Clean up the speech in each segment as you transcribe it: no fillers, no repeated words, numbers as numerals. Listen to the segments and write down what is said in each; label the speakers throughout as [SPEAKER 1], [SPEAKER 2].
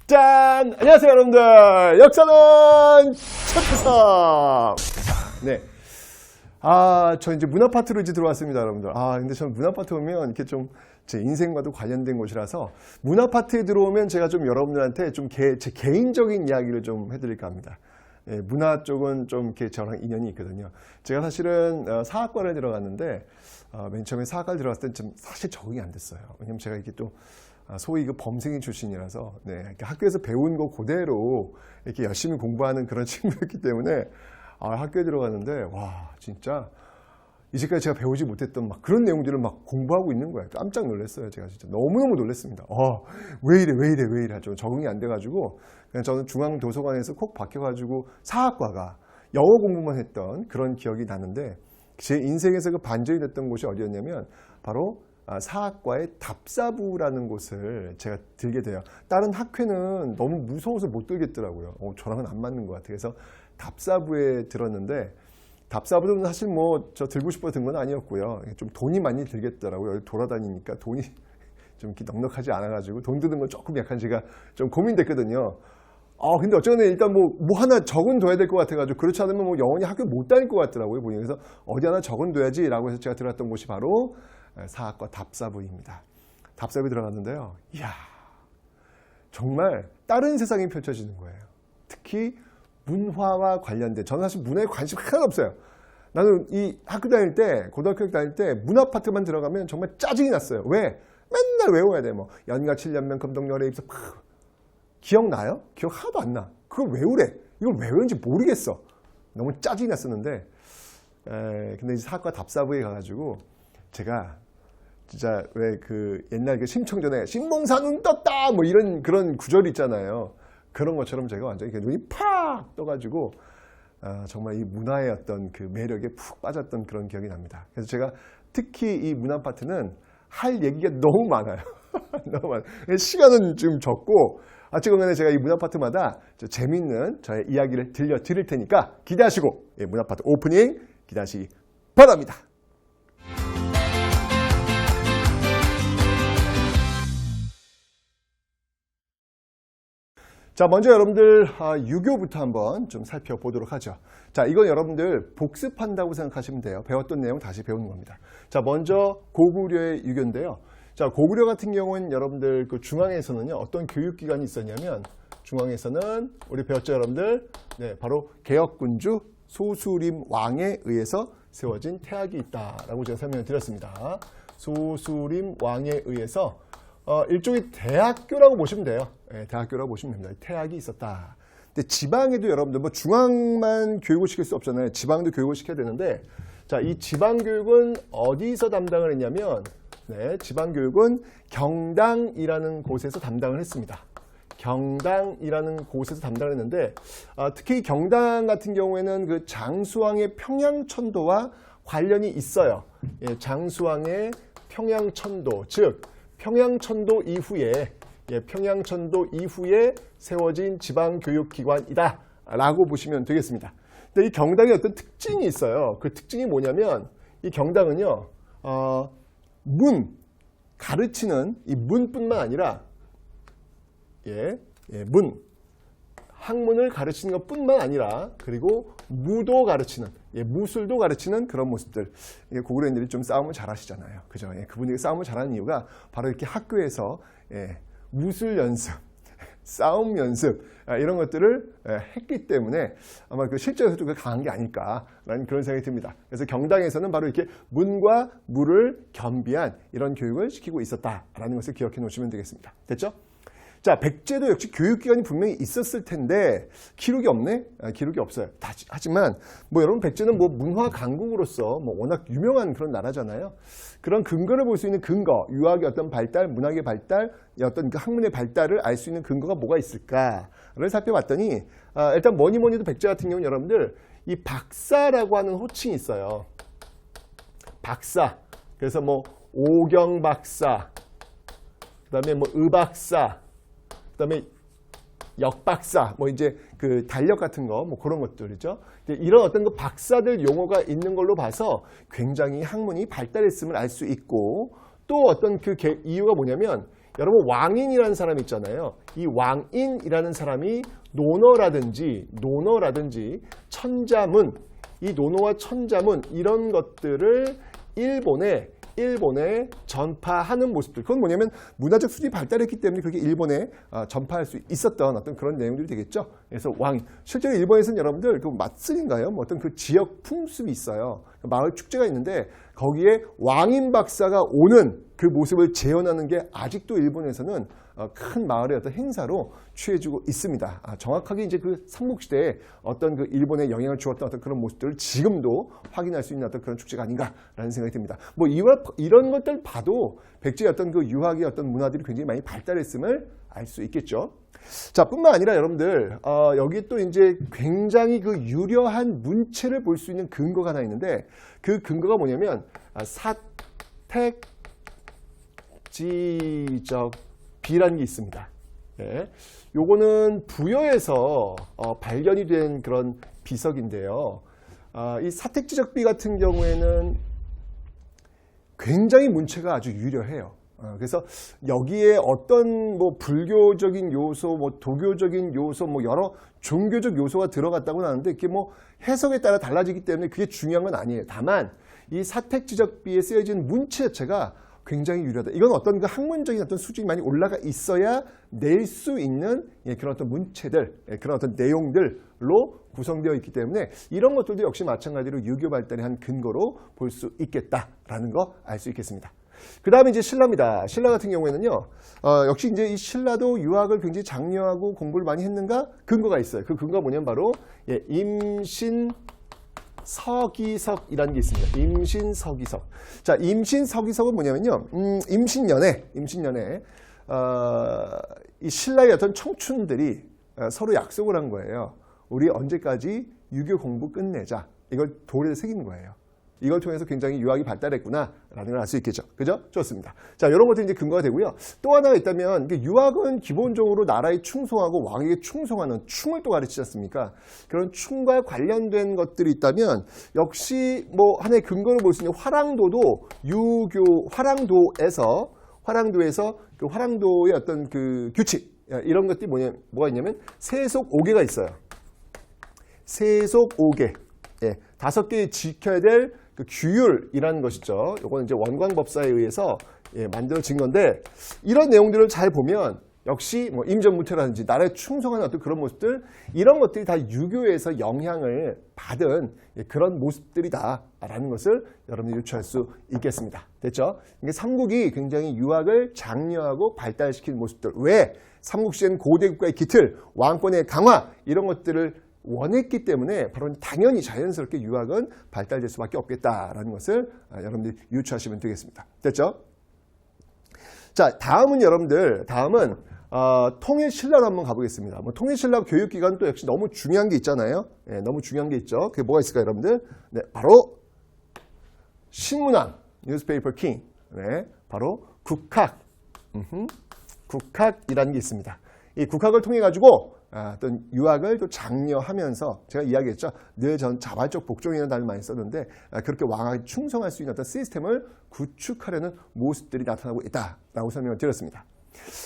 [SPEAKER 1] 짠! 안녕하세요, 여러분들. 역사는 최태섭. 네. 저 이제 문화파트로 이제 들어왔습니다, 여러분들. 근데 저는 문화파트 오면 이렇게 좀 제 인생과도 관련된 곳이라서 문화파트에 들어오면 제가 좀 여러분들한테 좀 제 개인적인 이야기를 좀 해드릴까 합니다. 예, 문화 쪽은 좀 이렇게 저랑 인연이 있거든요. 제가 사실은 사학과를 들어갔는데 맨 처음에 사학과를 들어갔을 때 좀 사실 적응이 안 됐어요. 왜냐면 제가 이렇게 또 소위 그 범생인 출신이라서 학교에서 배운 거 그대로 이렇게 열심히 공부하는 그런 친구였기 때문에 학교에 들어갔는데 와 진짜 이제까지 제가 배우지 못했던 막 그런 내용들을 막 공부하고 있는 거예요. 깜짝 놀랐어요. 제가 진짜 너무너무 놀랐습니다. 왜 이래 하죠. 적응이 안 돼가지고 그냥 저는 중앙도서관에서 콕 박혀가지고 사학과가 영어 공부만 했던 그런 기억이 나는데 제 인생에서 그 반전이 됐던 곳이 어디였냐면 바로 사학과의 답사부라는 곳을 제가 들게 돼요. 다른 학회는 너무 무서워서 못 들겠더라고요. 저랑은 안 맞는 것 같아요. 그래서 답사부에 들었는데 답사부는 사실 뭐 저 들고 싶어 든 건 아니었고요. 좀 돈이 많이 들겠더라고요. 돌아다니니까 돈이 좀 이렇게 넉넉하지 않아가지고 돈 드는 건 조금 약간 제가 좀 고민됐거든요. 근데 어쨌든 일단 뭐 하나 적은둬야 될 것 같아가지고 그렇지 않으면 뭐 영원히 학교 못 다닐 것 같더라고요. 보니 그래서 어디 하나 적은둬야지라고 해서 제가 들어갔던 곳이 바로 사학과 답사부입니다. 답사부에 들어갔는데요. 이야 정말 다른 세상이 펼쳐지는 거예요. 특히 문화와 관련된 저는 사실 문화에 관심 하나도 없어요. 나는 이 학교 다닐 때 고등학교 다닐 때 문화 파트만 들어가면 정말 짜증이 났어요. 왜? 맨날 외워야 돼. 뭐 연가 7년면 금동열에 입사 기억나요? 기억 하나도 안 나. 그걸 외우래. 이걸 왜 외우는지 모르겠어. 너무 짜증이 났었는데 근데 이제 사학과 답사부에 가가지고 제가 진짜 왜 그 옛날 그 심청전에 신봉사 눈 떴다 뭐 이런 그런 구절이 있잖아요. 그런 것처럼 제가 완전히 눈이 팍 떠가지고 정말 이 문화의 어떤 그 매력에 푹 빠졌던 그런 기억이 납니다. 그래서 제가 특히 이 문화 파트는 할 얘기가 너무 많아요. 너무 많아요. 시간은 좀 적고 어쨌든 제가 이 문화 파트마다 재미있는 저의 이야기를 들려드릴 테니까 기대하시고 문화 파트 오프닝 기대하시기 바랍니다. 자, 먼저 여러분들 유교부터 한번 좀 살펴보도록 하죠. 자, 이건 여러분들 복습한다고 생각하시면 돼요. 배웠던 내용 다시 배우는 겁니다. 자, 먼저 고구려의 유교인데요. 자, 고구려 같은 경우는 여러분들 그 중앙에서는요, 어떤 교육기관이 있었냐면 중앙에서는 우리 배웠죠, 여러분들? 네, 바로 개혁군주 소수림 왕에 의해서 세워진 태학이 있다라고 제가 설명을 드렸습니다. 소수림 왕에 의해서 일종의 대학교라고 보시면 돼요. 네, 대학교라고 보시면 됩니다. 태학이 있었다. 근데 지방에도 여러분들 뭐 중앙만 교육을 시킬 수 없잖아요. 지방도 교육을 시켜야 되는데 자, 이 지방 교육은 어디서 담당을 했냐면 지방 교육은 경당이라는 곳에서 담당을 했습니다. 경당이라는 곳에서 담당을 했는데 특히 경당 같은 경우에는 그 장수왕의 평양천도와 관련이 있어요. 예, 장수왕의 평양천도 즉 평양천도 이후에 세워진 지방교육기관이다 라고 보시면 되겠습니다. 근데 이 경당에 어떤 특징이 있어요. 그 특징이 뭐냐면 이 경당은요 가르치는 이 문뿐만 아니라 학문을 가르치는 것뿐만 아니라 그리고 무도 가르치는 무술도 가르치는 그런 모습들. 고구려인들이 좀 싸움을 잘하시잖아요. 그죠? 그분들이 싸움을 잘하는 이유가 바로 이렇게 학교에서 무술 연습, 싸움 연습 이런 것들을 했기 때문에 아마 그 실제로도 강한 게 아닐까라는 그런 생각이 듭니다. 그래서 경당에서는 바로 이렇게 문과 무를 겸비한 이런 교육을 시키고 있었다라는 것을 기억해 놓으시면 되겠습니다. 됐죠? 자, 백제도 역시 교육기관이 분명히 있었을 텐데 기록이 없네? 기록이 없어요. 하지만 뭐 여러분 백제는 뭐 문화 강국으로서 뭐 워낙 유명한 그런 나라잖아요. 그런 근거를 볼 수 있는 근거, 유학의 어떤 발달, 문학의 발달, 어떤 그 학문의 발달을 알 수 있는 근거가 뭐가 있을까를 살펴봤더니 일단 뭐니 해도 백제 같은 경우는 여러분들 이 박사라고 하는 호칭이 있어요. 박사. 그래서 뭐 오경 박사, 그다음에 뭐 의박사, 그다음에 역박사, 뭐 이제 그 달력 같은 거, 뭐 그런 것들이죠. 이런 어떤 그 박사들 용어가 있는 걸로 봐서 굉장히 학문이 발달했음을 알 수 있고 또 어떤 그 이유가 뭐냐면 여러분 왕인이라는 사람 있잖아요. 이 왕인이라는 사람이 논어라든지 천자문, 이 논어와 천자문 이런 것들을 일본에 전파하는 모습들. 그건 뭐냐면 문화적 수준이 발달했기 때문에 그게 일본에 전파할 수 있었던 어떤 그런 내용들이 되겠죠. 그래서 왕, 실제로 일본에서는 여러분들 그 마쓰리인가요? 뭐 어떤 그 지역 풍습이 있어요. 마을 축제가 있는데 거기에 왕인 박사가 오는 그 모습을 재현하는 게 아직도 일본에서는 큰 마을의 어떤 행사로 취해지고 있습니다. 정확하게 이제 그 삼국시대에 어떤 그 일본에 영향을 주었던 어떤 그런 모습들을 지금도 확인할 수 있는 어떤 그런 축제가 아닌가라는 생각이 듭니다. 뭐 이런 것들 봐도 백제의 어떤 그 유학의 어떤 문화들이 굉장히 많이 발달했음을 알 수 있겠죠. 자, 뿐만 아니라 여러분들 여기 또 이제 굉장히 그 유려한 문체를 볼 수 있는 근거가 하나 있는데 그 근거가 뭐냐면 사택지적비라는 게 있습니다. 예. 요거는 부여에서 발견이 된 그런 비석인데요. 이 사택지적비 같은 경우에는 굉장히 문체가 아주 유려해요. 그래서 여기에 어떤 뭐 불교적인 요소, 뭐 도교적인 요소, 뭐 여러 종교적 요소가 들어갔다고는 하는데 이게 뭐 해석에 따라 달라지기 때문에 그게 중요한 건 아니에요. 다만 이 사택지적비에 쓰여진 문체 자체가 굉장히 유려하다. 이건 어떤 그 학문적인 어떤 수준이 많이 올라가 있어야 낼 수 있는 그런 어떤 문체들, 그런 어떤 내용들로 구성되어 있기 때문에 이런 것들도 역시 마찬가지로 유교 발달의 한 근거로 볼 수 있겠다라는 거 알 수 있겠습니다. 그 다음에 이제 신라입니다. 신라 같은 경우에는요, 역시 이제 이 신라도 유학을 굉장히 장려하고 공부를 많이 했는가? 근거가 있어요. 그 근거가 뭐냐면 바로 임신서기석이라는 게 있습니다. 임신서기석. 자, 임신서기석은 뭐냐면요, 임신년에 이 신라의 어떤 청춘들이 서로 약속을 한 거예요. 우리 언제까지 유교 공부 끝내자. 이걸 돌에 새기는 거예요. 이걸 통해서 굉장히 유학이 발달했구나라는 걸 알 수 있겠죠. 그죠? 좋습니다. 자, 이런 것들이 이제 근거가 되고요. 또 하나가 있다면, 유학은 기본적으로 나라에 충성하고 왕에게 충성하는 충을 또 가르치지 않습니까? 그런 충과 관련된 것들이 있다면, 역시 뭐 하나의 근거를 볼 수 있는 화랑도도 화랑도에서 그 화랑도의 어떤 그 규칙, 이런 것들이 뭐가 있냐면, 세속 5개가 있어요. 세속 5개. 5개 지켜야 될 그 규율이라는 것이죠. 이거는 이제 원광법사에 의해서 만들어진 건데, 이런 내용들을 잘 보면 역시 뭐 임전무태라든지 나라에 충성하는 어떤 그런 모습들, 이런 것들이 다 유교에서 영향을 받은 그런 모습들이다라는 것을 여러분들이 유추할 수 있겠습니다. 됐죠? 이게 삼국이 굉장히 유학을 장려하고 발달시키는 모습들. 왜? 삼국시대는 고대 국가의 기틀, 왕권의 강화, 이런 것들을 원했기 때문에 바로 당연히 자연스럽게 유학은 발달될 수밖에 없겠다라는 것을 여러분들이 유추하시면 되겠습니다. 됐죠? 자, 다음은 통일신라로 한번 가보겠습니다. 뭐 통일신라 교육기관 또 역시 너무 중요한 게 있잖아요. 너무 중요한 게 있죠. 그게 뭐가 있을까요, 여러분들? 네, 바로 신문왕, 뉴스페이퍼 킹. 네, 바로 국학. 국학이라는 게 있습니다. 이 국학을 통해 가지고 어떤 유학을 또 장려하면서 제가 이야기했죠. 늘 전 자발적 복종이라는 단어를 많이 썼는데 그렇게 왕에게 충성할 수 있는 어떤 시스템을 구축하려는 모습들이 나타나고 있다라고 설명을 드렸습니다.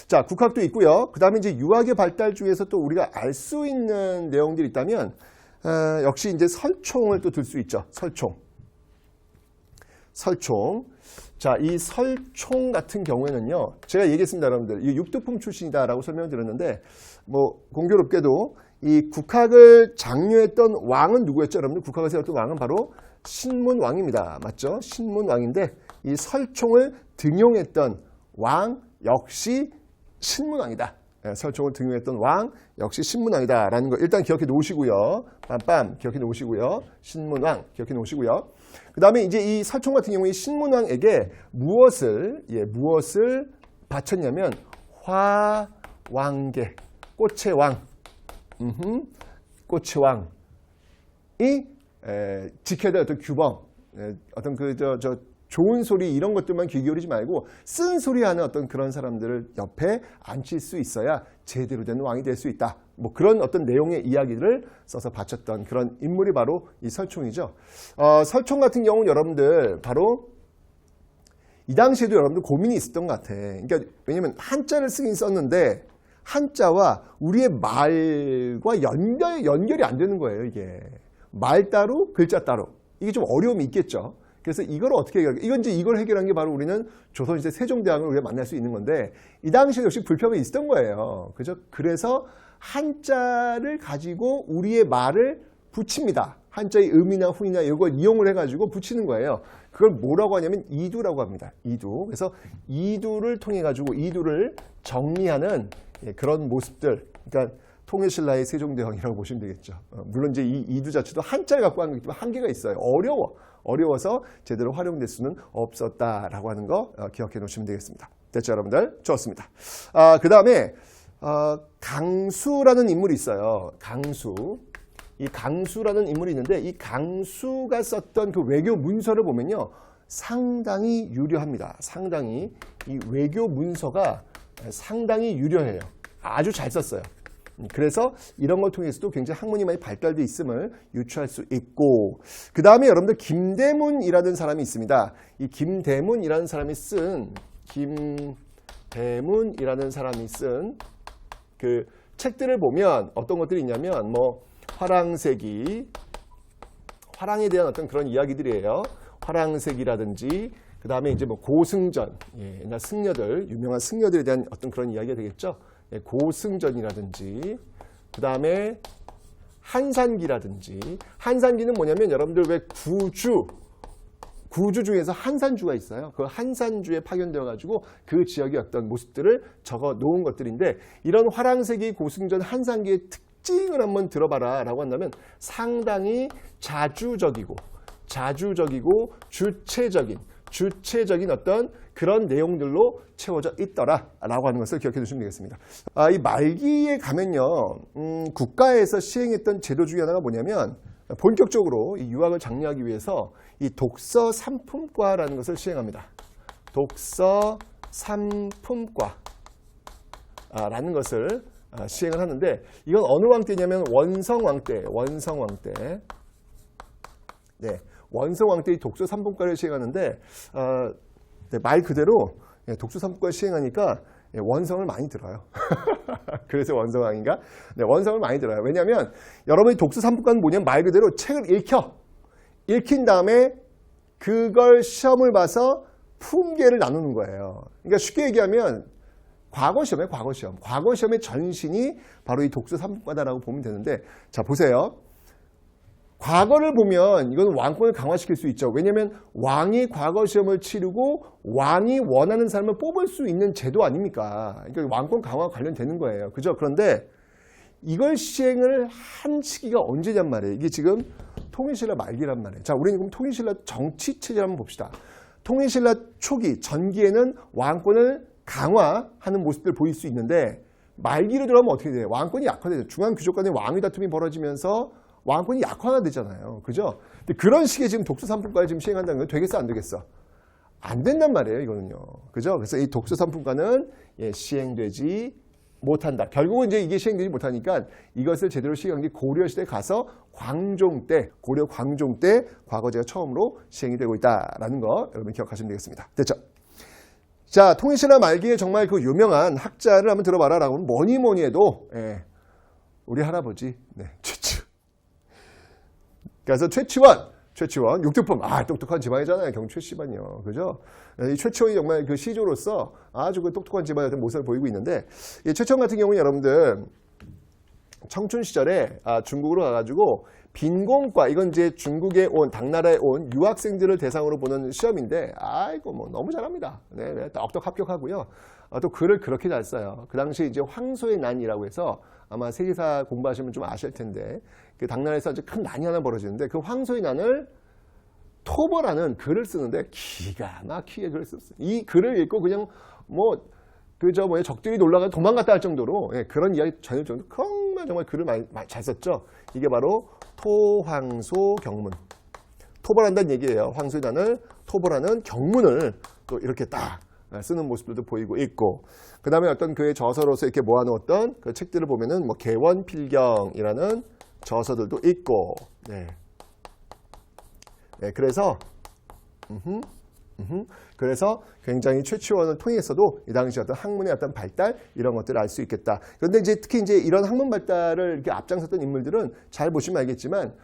[SPEAKER 1] 자, 국학도 있고요. 그 다음에 이제 유학의 발달 중에서 또 우리가 알 수 있는 내용들이 있다면 역시 이제 설총을 또 들 수 있죠. 설총. 자, 이 설총 같은 경우에는요, 제가 얘기했습니다, 여러분들. 이 육두품 출신이다라고 설명을 드렸는데, 뭐, 공교롭게도 이 국학을 장려했던 왕은 누구였죠, 여러분들? 국학을 세웠던 왕은 바로 신문왕입니다. 맞죠? 신문왕인데, 이 설총을 등용했던 왕 역시 신문왕이다. 설총을 등용했던 왕 역시 신문왕이다라는 거 일단 기억해 놓으시고요. 빰빰 기억해 놓으시고요. 신문왕 기억해 놓으시고요. 그 다음에 이제 이 설총 같은 경우에 신문왕에게 무엇을 바쳤냐면 화왕계, 꽃의 왕, 꽃의 왕이 지켜야 될 어떤 규범, 어떤 좋은 소리 이런 것들만 귀 기울이지 말고 쓴 소리 하는 어떤 그런 사람들을 옆에 앉힐 수 있어야 제대로 된 왕이 될 수 있다. 뭐 그런 어떤 내용의 이야기를 써서 바쳤던 그런 인물이 바로 이 설총이죠. 설총 같은 경우는 여러분들 바로 이 당시에도 여러분들 고민이 있었던 것 같아. 그러니까 왜냐면 한자를 쓰긴 썼는데 한자와 우리의 말과 연결이 안 되는 거예요, 이게. 말 따로, 글자 따로. 이게 좀 어려움이 있겠죠. 그래서 이걸 어떻게 해결할까? 이걸 해결한 게 바로 우리는 조선시대 세종대왕을 우리가 만날 수 있는 건데 이 당시에 역시 불평이 있었던 거예요. 그죠? 그래서 한자를 가지고 우리의 말을 붙입니다. 한자의 음이나 훈이나 이걸 이용을 해가지고 붙이는 거예요. 그걸 뭐라고 하냐면 이두라고 합니다. 이두. 그래서 이두를 통해 가지고 이두를 정리하는 그런 모습들. 그러니까 통일신라의 세종대왕이라고 보시면 되겠죠. 물론 이제 이 이두 자체도 한자를 갖고 하는 게 한계가 있어요. 어려워서 제대로 활용될 수는 없었다라고 하는 거 기억해 놓으시면 되겠습니다. 됐죠, 여러분들? 좋습니다. 그 다음에 강수라는 인물이 있어요. 강수. 이 강수라는 인물이 있는데 이 강수가 썼던 그 외교 문서를 보면요. 상당히 유려합니다. 상당히 이 외교 문서가 상당히 유려해요. 아주 잘 썼어요. 그래서 이런 걸 통해서도 굉장히 학문이 많이 발달되어 있음을 유추할 수 있고 그 다음에 여러분들 김대문이라는 사람이 있습니다. 이 김대문이라는 사람이 쓴 그 책들을 보면 어떤 것들이 있냐면 뭐 화랑세기, 화랑에 대한 어떤 그런 이야기들이에요. 화랑세기라든지 그 다음에 이제 뭐 고승전, 옛날 승려들, 유명한 승려들에 대한 어떤 그런 이야기가 되겠죠. 고승전이라든지 그 다음에 한산기라든지 한산기는 뭐냐면 여러분들 왜 구주 중에서 한산주가 있어요. 그 한산주에 파견되어 가지고 그 지역의 어떤 모습들을 적어 놓은 것들인데 이런 화랑세기, 고승전, 한산기의 특징을 한번 들어봐라 라고 한다면 상당히 자주적이고 주체적인 어떤 그런 내용들로 채워져 있더라 라고 하는 것을 기억해 두시면 되겠습니다. 이 말기에 가면요 국가에서 시행했던 제도 중에 하나가 뭐냐면 본격적으로 이 유학을 장려하기 위해서 이 독서 삼품과라는 것을 시행합니다. 독서 삼품과라는 것을 시행을 하는데 이건 어느 왕 때냐면 원성왕 때. 네, 원성왕 때 이 독서 삼품과를 시행하는데 말 그대로 독서 삼품과를 시행하니까 원성을 많이 들어요. 그래서 원성왕인가? 네, 원성을 많이 들어요. 왜냐하면 여러분이 독서 삼품과는 뭐냐면 말 그대로 책을 읽힌 다음에 그걸 시험을 봐서 품계를 나누는 거예요. 그러니까 쉽게 얘기하면 과거 시험의 전신이 바로 이 독서 삼품과다라고 보면 되는데 자 보세요. 과거를 보면 이건 왕권을 강화시킬 수 있죠. 왜냐하면 왕이 과거 시험을 치르고 왕이 원하는 사람을 뽑을 수 있는 제도 아닙니까? 그러니까 왕권 강화와 관련되는 거예요. 그죠? 그런데 이걸 시행을 한 시기가 언제냔 말이에요. 이게 지금 통일신라 말기란 말이에요. 자, 우리는 그럼 통일신라 정치체제를 한번 봅시다. 통일신라 초기, 전기에는 왕권을 강화하는 모습들 보일 수 있는데 말기로 들어가면 어떻게 돼요? 왕권이 약화되죠. 중앙 귀족 간의 왕위 다툼이 벌어지면서 왕권이 약화가 되잖아요. 그죠? 근데 그런 식의 지금 독서 삼품과를 지금 시행한다는 건 되겠어, 안 되겠어? 안 된단 말이에요, 이거는요. 그죠? 그래서 이 독서 삼품과는 시행되지 못한다. 결국은 이제 이게 시행되지 못하니까 이것을 제대로 시행한 게 고려시대에 가서 고려 광종 때 과거제가 처음으로 시행이 되고 있다라는 거 여러분 기억하시면 되겠습니다. 됐죠? 자, 통일신라 말기에 정말 그 유명한 학자를 한번 들어봐라 라고 하면 뭐니 해도 우리 할아버지 최치. 그래서 최치원 육두품 똑똑한 집안이잖아요. 경주 최씨반요. 그죠? 이 최치원이 정말 그 시조로서 아주 그 똑똑한 집안의 어떤 모습을 보이고 있는데 이 최치원 같은 경우는 여러분들 청춘 시절에 중국으로 가가지고 빈공과 이건 이제 중국에 온 당나라에 온 유학생들을 대상으로 보는 시험인데 아이고 뭐 너무 잘합니다. 네, 떡떡 합격하고요. 또 글을 그렇게 잘 써요. 그 당시 이제 황소의 난이라고 해서 아마 세계사 공부하시면 좀 아실 텐데 그 당나라에서 이제 큰 난이 하나 벌어지는데 그 황소의 난을 토벌하는 글을 쓰는데 기가 막히게 글을 썼어요. 이 글을 읽고 그냥 적들이 놀라가 도망갔다 할 정도로 그런 이야기 전할 정도로 정말 글을 잘 썼죠. 이게 바로 토황소 경문. 토벌한다는 얘기예요. 황소의 난을 토벌하는 경문을 또 이렇게 딱 쓰는 모습들도 보이고 있고 그 다음에 어떤 그의 저서로서 이렇게 모아놓았던 그 책들을 보면은 뭐 개원필경이라는 저서들도 있고 그래서 그래서 굉장히 최치원을 통해서도 이 당시 어떤 학문의 어떤 발달 이런 것들을 알 수 있겠다. 그런데 이제 특히 이제 이런 학문 발달을 이렇게 앞장섰던 인물들은 잘 보시면 알겠지만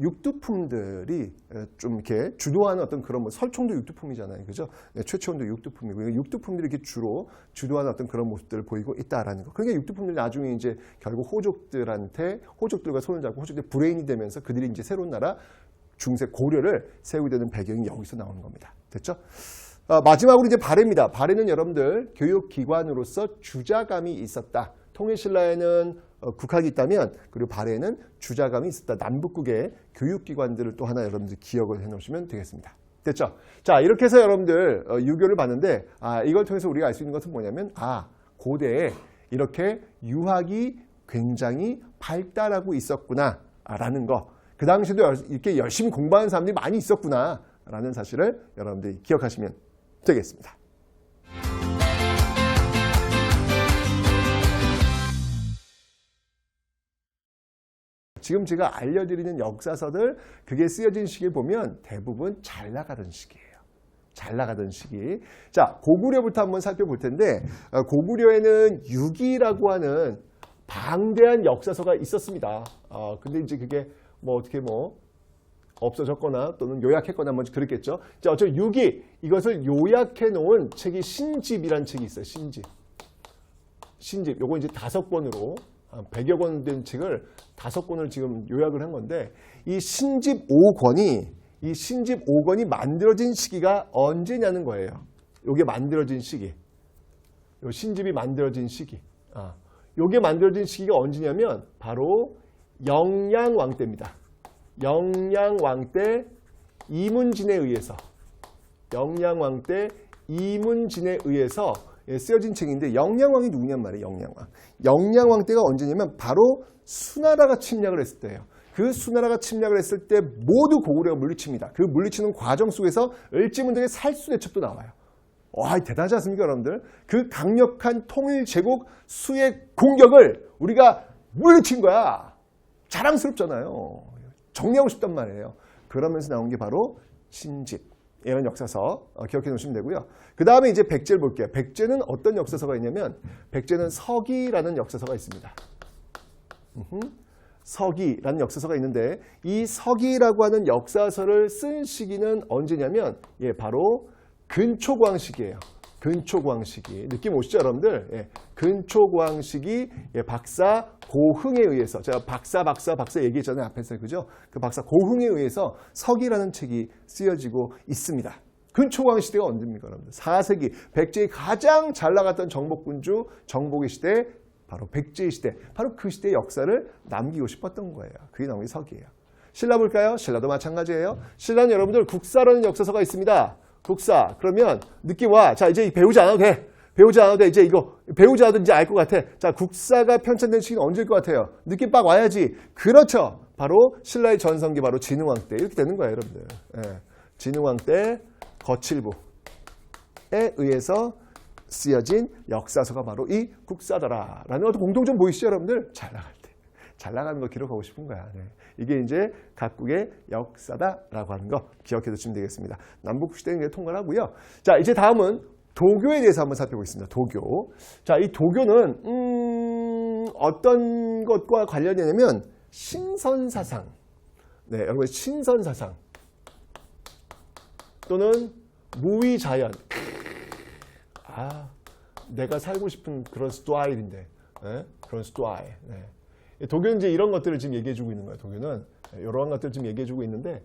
[SPEAKER 1] 육두품들이 좀 이렇게 주도하는 어떤 그런 뭐 설총도 육두품이잖아요, 그죠? 네, 최치원도 육두품이고 육두품들이 이렇게 주로 주도하는 어떤 그런 모습들을 보이고 있다라는 거. 그러니까 육두품들이 나중에 이제 결국 호족들과 손을 잡고 호족들 브레인이 되면서 그들이 이제 새로운 나라 중세 고려를 세우게 되는 배경이 여기서 나오는 겁니다. 됐죠? 마지막으로 이제 발해입니다. 발해는 여러분들 교육기관으로서 주자감이 있었다. 통일신라에는 국학이 있다면 그리고 발해에는 주자감이 있었다. 남북국의 교육기관들을 또 하나 여러분들 기억을 해놓으시면 되겠습니다. 됐죠? 자, 이렇게 해서 여러분들 유교를 봤는데 이걸 통해서 우리가 알 수 있는 것은 뭐냐면 고대에 이렇게 유학이 굉장히 발달하고 있었구나 라는 거. 그 당시에도 이렇게 열심히 공부하는 사람들이 많이 있었구나 라는 사실을 여러분들이 기억하시면 되겠습니다. 지금 제가 알려드리는 역사서들 그게 쓰여진 시기를 보면 대부분 잘 나가던 시기예요. 잘 나가던 시기. 자, 고구려부터 한번 살펴볼 텐데 고구려에는 유기라고 하는 방대한 역사서가 있었습니다. 근데 이제 그게 뭐 어떻게 없어졌거나 또는 요약했거나 뭐 그랬겠죠. 자, 어차피 유기 이것을 요약해 놓은 책이 신집이라는 책이 있어요. 신집. 요거 이제 5권으로 100여 권 된 책을 5권을 지금 요약을 한 건데 이 신집 5권이 만들어진 시기가 언제냐는 거예요. 요게 만들어진 시기. 요 신집이 만들어진 시기. 요게 만들어진 시기가 언제냐면 바로 영양왕 때입니다. 영양왕 때 이문진에 의해서 쓰여진 책인데 영양왕이 누구냔 말이에요. 영양왕 때가 언제냐면 바로 수나라가 침략을 했을 때예요. 그 수나라가 침략을 했을 때 모두 고구려가 물리칩니다. 그 물리치는 과정 속에서 을지문덕의 살수대첩도 나와요. 와, 대단하지 않습니까, 여러분들? 그 강력한 통일 제국 수의 공격을 우리가 물리친 거야. 자랑스럽잖아요. 정리하고 싶단 말이에요. 그러면서 나온 게 바로 신집. 이런 역사서 기억해 놓으시면 되고요. 그 다음에 이제 백제를 볼게요. 백제는 어떤 역사서가 있냐면 백제는 서기라는 역사서가 있습니다. 서기라는 역사서가 있는데 이 서기라고 하는 역사서를 쓴 시기는 언제냐면 바로 근초광 시기예요. 근초광 시기. 느낌 오시죠, 여러분들? 근초광 시기 박사 고흥에 의해서 제가 박사 얘기했잖아요, 앞에서. 그죠? 그 박사 고흥에 의해서 서기라는 책이 쓰여지고 있습니다. 근초광 시대가 언제입니까, 여러분들? 4세기 백제의 가장 잘 나갔던 정복군주 정복의 시대, 바로 백제의 시대. 바로 그 시대의 역사를 남기고 싶었던 거예요. 그게 나온 게 서기예요. 신라 볼까요? 신라도 마찬가지예요. 신라는 여러분들 국사라는 역사서가 있습니다. 국사. 그러면 느낌 와. 자, 이제 배우지 않아도 돼. 이제 이거 배우지 않아도 이제 알 것 같아. 자, 국사가 편찬된 시기는 언제일 것 같아요? 느낌 빡 와야지. 그렇죠. 바로 신라의 전성기 바로 진흥왕 때 이렇게 되는 거예요, 여러분들. 진흥왕 때 거칠부에 의해서 쓰여진 역사서가 바로 이 국사더라라는 것도 공통점 보이시죠, 여러분들? 잘 나갈 때. 잘 나가는 거 기록하고 싶은 거야. 이게 이제 각국의 역사다라고 하는 거 기억해 두시면 되겠습니다. 남북시대는 통과하고요. 자, 이제 다음은 도교에 대해서 한번 살펴보겠습니다. 도교. 자, 이 도교는 어떤 것과 관련되냐면 신선사상. 네, 여러분 신선사상 또는 무위자연. 내가 살고 싶은 그런 스타일인데, 그런 스타일. 도교는 이제 이런 것들을 지금 얘기해주고 있는 거예요. 도교는 이런 것들을 지금 얘기해주고 있는데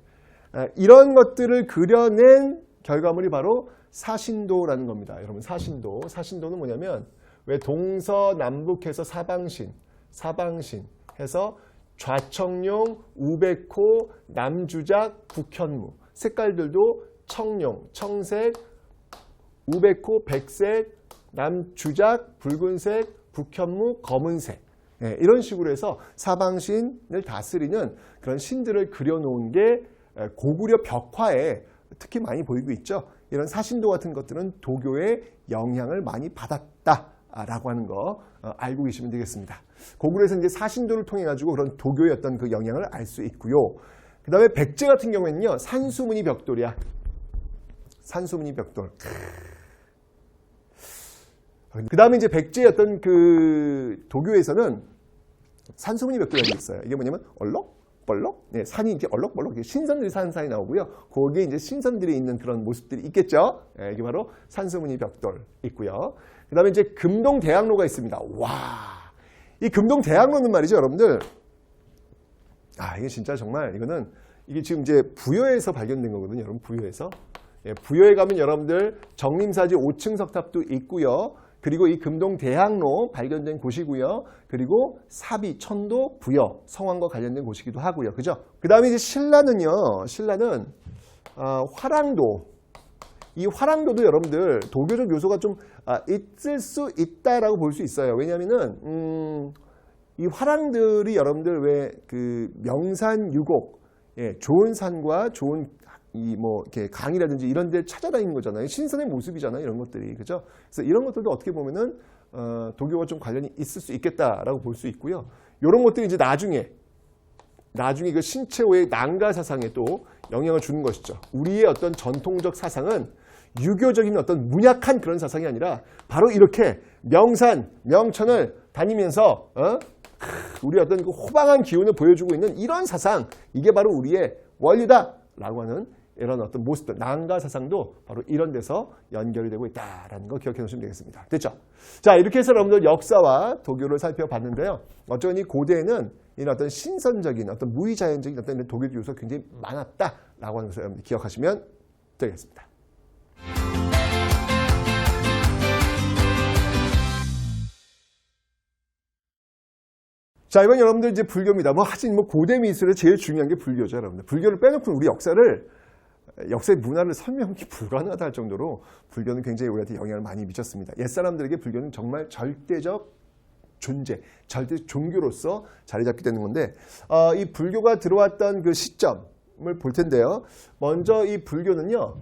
[SPEAKER 1] 이런 것들을 그려낸 결과물이 바로 사신도라는 겁니다. 여러분 사신도는 뭐냐면 왜 동서남북해서 사방신 해서 좌청룡, 우백호, 남주작, 북현무 색깔들도 청룡, 청색, 우백호, 백색, 남주작, 붉은색, 북현무, 검은색 이런 식으로 해서 사방신을 다스리는 그런 신들을 그려놓은 게 고구려 벽화에 특히 많이 보이고 있죠. 이런 사신도 같은 것들은 도교의 영향을 많이 받았다라고 하는 거 알고 계시면 되겠습니다. 고구려에서 이제 사신도를 통해 가지고 그런 도교의 어떤 그 영향을 알 수 있고요. 그 다음에 백제 같은 경우에는요, 산수무늬 벽돌이야. 산수문이 벽돌. 그 다음에 이제 백제의 어떤 그 도교에서는 산수문이 벽돌이라는 게 있어요. 이게 뭐냐면 얼럭벌럭, 네, 산이 이렇게 얼럭벌럭 신선들이 사는 산이 나오고요. 거기에 이제 신선들이 있는 그런 모습들이 있겠죠. 네, 이게 바로 산수문이 벽돌 있고요. 그 다음에 이제 금동대학로가 있습니다. 와, 이 금동대학로는 말이죠, 여러분들. 이게 진짜 정말 이게 지금 이제 부여에서 발견된 거거든요, 여러분. 부여에서. 예, 부여에 가면 여러분들 정림사지 5층 석탑도 있고요. 그리고 이 금동대학로 발견된 곳이고요. 그리고 사비, 천도, 부여, 성황과 관련된 곳이기도 하고요. 그죠? 그 다음에 이제 신라는요. 신라는 화랑도. 이 화랑도도 여러분들 도교적 요소가 좀 있을 수 있다라고 볼 수 있어요. 왜냐하면은 이 화랑들이 여러분들 왜 그 명산 유곡, 예, 좋은 산과 좋은 이렇게 강이라든지 이런 데 찾아다니는 거잖아요. 신선의 모습이잖아요. 이런 것들이. 그죠? 그래서 이런 것들도 어떻게 보면은 도교와 좀 관련이 있을 수 있겠다라고 볼 수 있고요. 이런 것들이 이제 나중에 그 신채호의 난가 사상에 또 영향을 주는 것이죠. 우리의 어떤 전통적 사상은 유교적인 어떤 문약한 그런 사상이 아니라 바로 이렇게 명산, 명천을 다니면서 우리 어떤 그 호방한 기운을 보여주고 있는 이런 사상, 이게 바로 우리의 원리다라고 하는 이런 어떤 모습들, 난가 사상도 바로 이런 데서 연결이 되고 있다라는 거 기억해 놓으시면 되겠습니다. 됐죠? 자, 이렇게 해서 여러분들 역사와 도교를 살펴봤는데요. 어쩌니 고대에는 이런 어떤 신선적인 어떤 무의자연적인 어떤 도교 요소가 굉장히 많았다라고 하는 것을 여러분들 기억하시면 되겠습니다. 자, 이번 여러분들 이제 불교입니다. 하여튼 고대 미술에 제일 중요한 게 불교죠, 여러분들. 불교를 빼놓고 우리 역사의 문화를 설명하기 불가능하다 할 정도로 불교는 굉장히 우리한테 영향을 많이 미쳤습니다. 옛사람들에게 불교는 정말 절대적 존재, 절대 종교로서 자리 잡게 되는 건데, 이 불교가 들어왔던 그 시점을 볼 텐데요. 먼저 이 불교는요,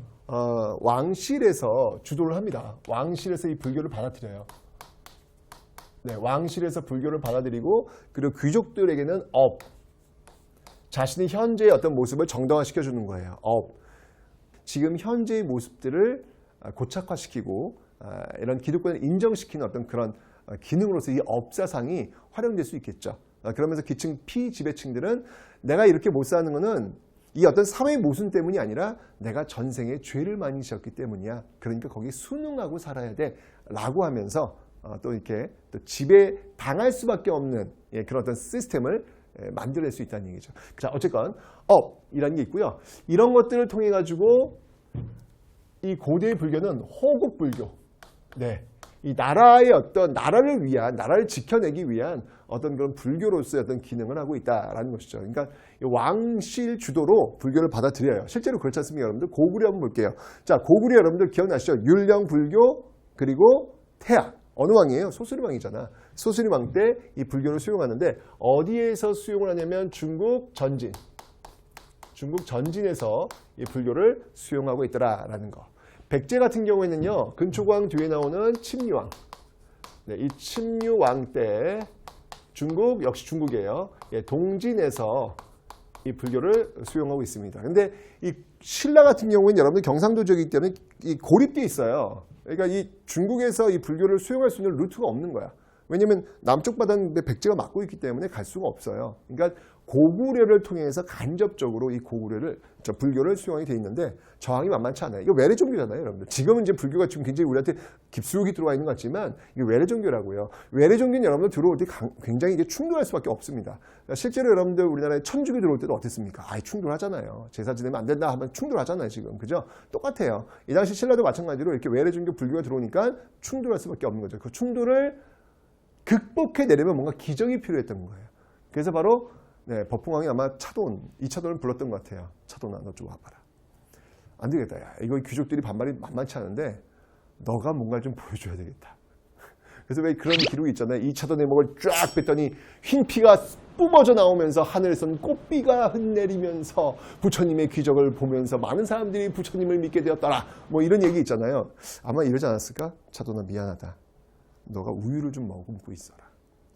[SPEAKER 1] 왕실에서 주도를 합니다. 왕실에서 이 불교를 받아들여요. 네, 왕실에서 불교를 받아들이고, 그리고 귀족들에게는 자신의 현재의 어떤 모습을 정당화시켜주는 거예요. 지금 현재의 모습들을 고착화시키고 이런 기득권을 인정시키는 어떤 그런 기능으로서 이 업사상이 활용될 수 있겠죠. 그러면서 기층 피지배층들은 내가 이렇게 못 사는 것은 이 어떤 사회의 모순 때문이 아니라 내가 전생에 죄를 많이 지었기 때문이야. 그러니까 거기에 순응하고 살아야 돼 라고 하면서 또 이렇게 또 지배당할 수밖에 없는 그런 어떤 시스템을 만들어낼 수 있다는 얘기죠. 자, 어쨌건 업이라는 게 있고요. 이런 것들을 통해 가지고 이 고대의 불교는 호국불교, 네, 이 나라의 어떤 나라를 지켜내기 위한 어떤 그런 불교로서의 어떤 기능을 하고 있다라는 것이죠. 그러니까 왕실 주도로 불교를 받아들여요. 실제로 그렇지 않습니까, 여러분들? 고구려 한번 볼게요. 자, 고구려 여러분들 기억나시죠? 율령불교 그리고 태학. 어느 왕이에요? 소수리왕이잖아. 소수리왕 때 이 불교를 수용하는데 어디에서 수용을 하냐면 중국 전진에서 이 불교를 수용하고 있더라라는 거. 백제 같은 경우에는요, 근초광 뒤에 나오는 침류왕. 네, 이 침류왕 때 중국, 역시 중국이에요. 동진에서 이 불교를 수용하고 있습니다. 근데 이 신라 같은 경우는 여러분들 경상도 지역이기 때문에 이 고립돼 있어요. 그러니까 이 중국에서 이 불교를 수용할 수 있는 루트가 없는 거야. 왜냐면 남쪽 바다인데 백제가 막고 있기 때문에 갈 수가 없어요. 그러니까 고구려를 통해서 간접적으로 이 불교를 수용하게 돼 있는데 저항이 만만치 않아요. 이거 외래 종교잖아요, 여러분들. 지금은 이제 불교가 지금 굉장히 우리한테 깊숙이 들어와 있는 것 같지만 이게 외래 종교라고요. 외래 종교는 여러분들 들어올 때 굉장히 이게 충돌할 수밖에 없습니다. 실제로 여러분들 우리나라에 천주교 들어올 때도 어땠습니까? 충돌하잖아요. 제사 지내면 안 된다 하면 충돌하잖아요, 지금. 그죠? 똑같아요. 이 당시 신라도 마찬가지로 이렇게 외래 종교 불교가 들어오니까 충돌할 수밖에 없는 거죠. 그 충돌을 극복해내려면 뭔가 기적이 필요했던 거예요. 그래서 바로 법흥왕이 아마 이차돈을 불렀던 것 같아요. 차돈아, 너 좀 와봐라. 안 되겠다. 야, 이거 귀족들이 반발이 만만치 않은데 너가 뭔가를 좀 보여줘야 되겠다. 그래서 왜 그런 기록이 있잖아요. 이차돈의 목을 쫙 뺐더니 흰 피가 뿜어져 나오면서 하늘에서는 꽃비가 흘러내리면서 부처님의 기적을 보면서 많은 사람들이 부처님을 믿게 되었더라. 뭐 이런 얘기 있잖아요. 아마 이러지 않았을까? 차돈아, 미안하다. 너가 우유를 좀 머금고 있어라.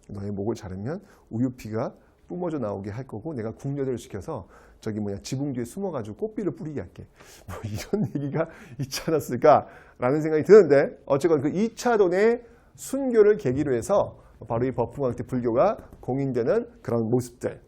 [SPEAKER 1] 너의 목을 자르면 우유피가 뿜어져 나오게 할 거고 내가 궁녀들을 시켜서 지붕 뒤에 숨어가지고 꽃비를 뿌리게 할게. 뭐 이런 얘기가 있지 않았을까라는 생각이 드는데 어쨌건 그 2차돈의 순교를 계기로 해서 바로 이 버풍왕 때 불교가 공인되는 그런 모습들.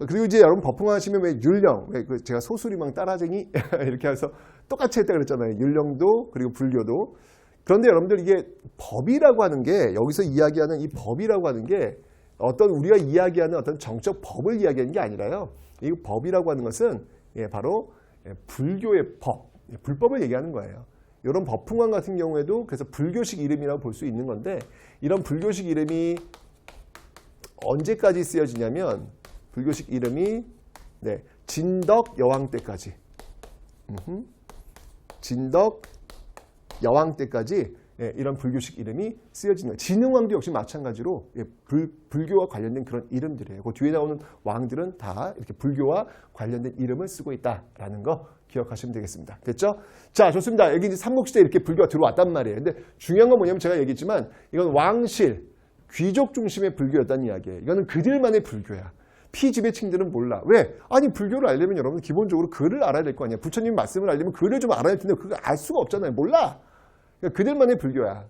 [SPEAKER 1] 그리고 이제 여러분 버풍왕 하시면 왜 율령, 왜 제가 소수리망 따라쟁이 이렇게 해서 똑같이 했다 그랬잖아요. 율령도 그리고 불교도. 그런데 여러분들 이게 법이라고 하는 게 여기서 이야기하는 이 법이라고 하는 게 어떤 우리가 이야기하는 어떤 정적 법을 이야기하는 게 아니라요. 이 법이라고 하는 것은 바로 불교의 법, 불법을 얘기하는 거예요. 이런 버풍왕 같은 경우에도 그래서 불교식 이름이라고 볼 수 있는 건데 이런 불교식 이름이 언제까지 쓰여지냐면 불교식 이름이 진덕 여왕 때까지 진덕 여왕 때까지 이런 불교식 이름이 쓰여지는 거예요. 진흥왕도 역시 마찬가지로 불교와 관련된 그런 이름들이에요. 그 뒤에 나오는 왕들은 다 이렇게 불교와 관련된 이름을 쓰고 있다라는 거 기억하시면 되겠습니다. 됐죠? 자, 좋습니다. 여기 이제 삼국시대에 이렇게 불교가 들어왔단 말이에요. 근데 중요한 건 뭐냐면 제가 얘기했지만 이건 왕실, 귀족 중심의 불교였다는 이야기예요. 이거는 그들만의 불교야. 피지배층들은 몰라. 왜? 아니 불교를 알려면 여러분 기본적으로 글을 알아야 될 거 아니야. 부처님 말씀을 알려면 글을 좀 알아야 될 텐데 그거 알 수가 없잖아요. 몰라. 그러니까 그들만의 불교야.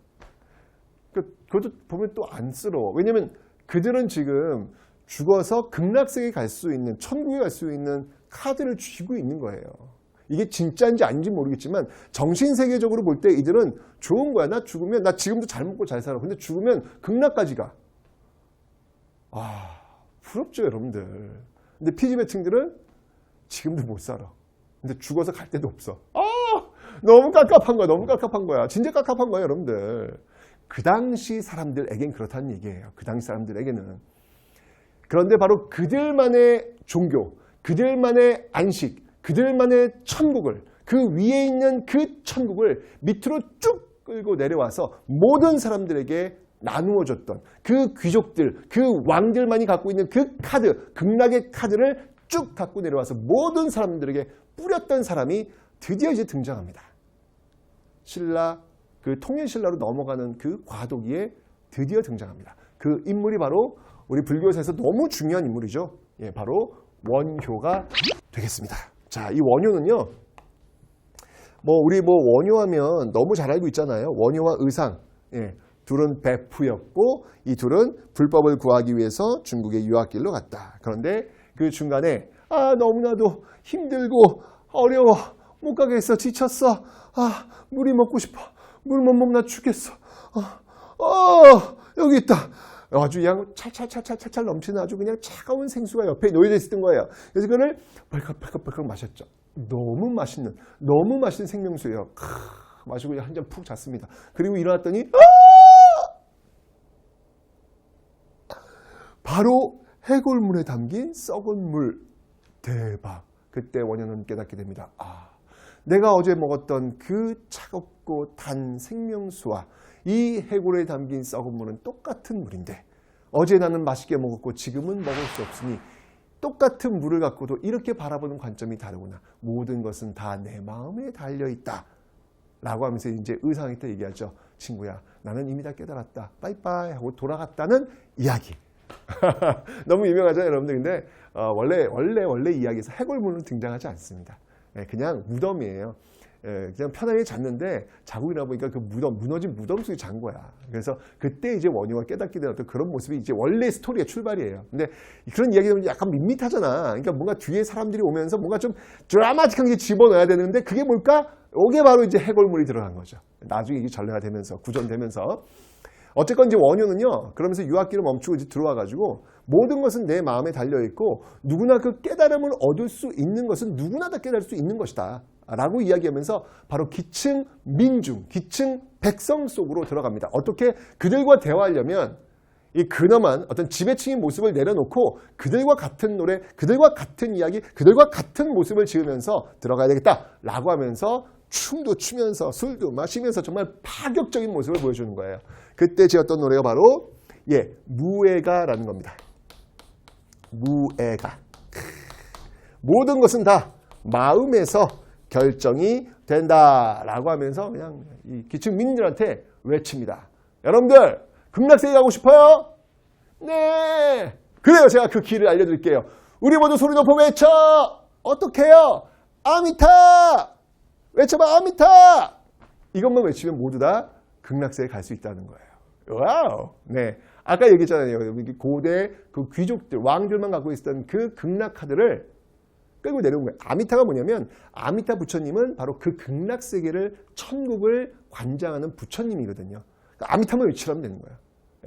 [SPEAKER 1] 그것도 보면 또 안쓰러워. 왜냐면 그들은 지금 죽어서 극락세계에 갈 수 있는, 천국에 갈 수 있는 카드를 쥐고 있는 거예요. 이게 진짜인지 아닌지 모르겠지만 정신세계적으로 볼 때 이들은 좋은 거야. 나 죽으면 나 지금도 잘 먹고 잘 살아. 근데 죽으면 극락까지 가. 부럽죠 여러분들. 근데 피지배층들은 지금도 못 살아. 근데 죽어서 갈 데도 없어. 너무 깝깝한 거야. 너무 깝깝한 거야. 진짜 깝깝한 거야 여러분들. 그 당시 사람들에겐 그렇다는 얘기예요. 그 당시 사람들에게는. 그런데 바로 그들만의 종교, 그들만의 안식, 그들만의 천국을, 그 위에 있는 그 천국을 밑으로 쭉 끌고 내려와서 모든 사람들에게 나누어줬던 그 귀족들, 그 왕들만이 갖고 있는 그 카드, 극락의 카드를 쭉 갖고 내려와서 모든 사람들에게 뿌렸던 사람이 드디어 이제 등장합니다. 신라, 그 통일신라로 넘어가는 그 과도기에 드디어 등장합니다. 그 인물이 바로 우리 불교에서 너무 중요한 인물이죠. 바로 원효가 되겠습니다. 자, 이 원효는요, 우리 원효하면 너무 잘 알고 있잖아요. 원효와 의상. 둘은 베프였고, 이 둘은 불법을 구하기 위해서 중국의 유학길로 갔다. 그런데 그 중간에, 너무나도 힘들고 어려워. 못 가겠어. 지쳤어. 물이 먹고 싶어. 물 못 먹나 죽겠어. 여기 있다. 아주 그냥 찰찰 넘치는 아주 그냥 차가운 생수가 옆에 놓여져 있었던 거예요. 그래서 그거를 벌컥 마셨죠. 너무 맛있는 생명수예요. 마시고 한 잔 푹 잤습니다. 그리고 일어났더니 바로 해골물에 담긴 썩은 물. 대박. 그때 원효는 깨닫게 됩니다. 내가 어제 먹었던 그 차갑고 단 생명수와 이 해골에 담긴 썩은 물은 똑같은 물인데 어제 나는 맛있게 먹었고 지금은 먹을 수 없으니 똑같은 물을 갖고도 이렇게 바라보는 관점이 다르구나. 모든 것은 다 내 마음에 달려있다. 라고 하면서 이제 의상한테 얘기하죠. 친구야, 나는 이미 다 깨달았다. 빠이빠이 하고 돌아갔다는 이야기. 너무 유명하잖아요, 여러분들. 근데 원래 이야기에서 해골물은 등장하지 않습니다. 그냥 무덤이에요. 그냥 편하게 잤는데 자고 일어나 보니까 그 무너진 무덤 속에 잔 거야. 그래서 그때 이제 원효가 깨닫게 된 어떤 그런 모습이 이제 원래 스토리의 출발이에요. 근데 그런 이야기는 약간 밋밋하잖아. 그러니까 뭔가 뒤에 사람들이 오면서 뭔가 좀 드라마틱한 게 집어넣어야 되는데 그게 뭘까? 이게 바로 이제 해골물이 들어간 거죠. 나중에 이게 전래가 되면서 구전되면서. 어쨌건 이제 원효는요, 그러면서 유학길을 멈추고 이제 들어와가지고 모든 것은 내 마음에 달려있고 누구나 그 깨달음을 얻을 수 있는 것은 누구나 다 깨달을 수 있는 것이다. 라고 이야기하면서 바로 기층 민중, 기층 백성 속으로 들어갑니다. 어떻게 그들과 대화하려면 이 근엄한 어떤 지배층의 모습을 내려놓고 그들과 같은 노래, 그들과 같은 이야기, 그들과 같은 모습을 지으면서 들어가야 되겠다라고 하면서 춤도 추면서 술도 마시면서 정말 파격적인 모습을 보여주는 거예요. 그때 지었던 노래가 바로 무애가라는 겁니다. 무애가. 모든 것은 다 마음에서 결정이 된다라고 하면서 그냥 이 기층 민들한테 외칩니다. 여러분들 극락세계 가고 싶어요? 네. 그래요. 제가 그 길을 알려드릴게요. 우리 모두 소리 높여 외쳐. 어떻게 해요? 아미타! 외쳐봐, 아미타! 이것만 외치면 모두 다 극락세에 갈 수 있다는 거예요. 와우! 네. 아까 얘기했잖아요. 고대 그 귀족들, 왕들만 갖고 있었던 그 극락 카드를 끌고 내려온 거예요. 아미타가 뭐냐면, 아미타 부처님은 바로 그 극락 세계를, 천국을 관장하는 부처님이거든요. 그러니까 아미타만 외치라면 되는 거예요.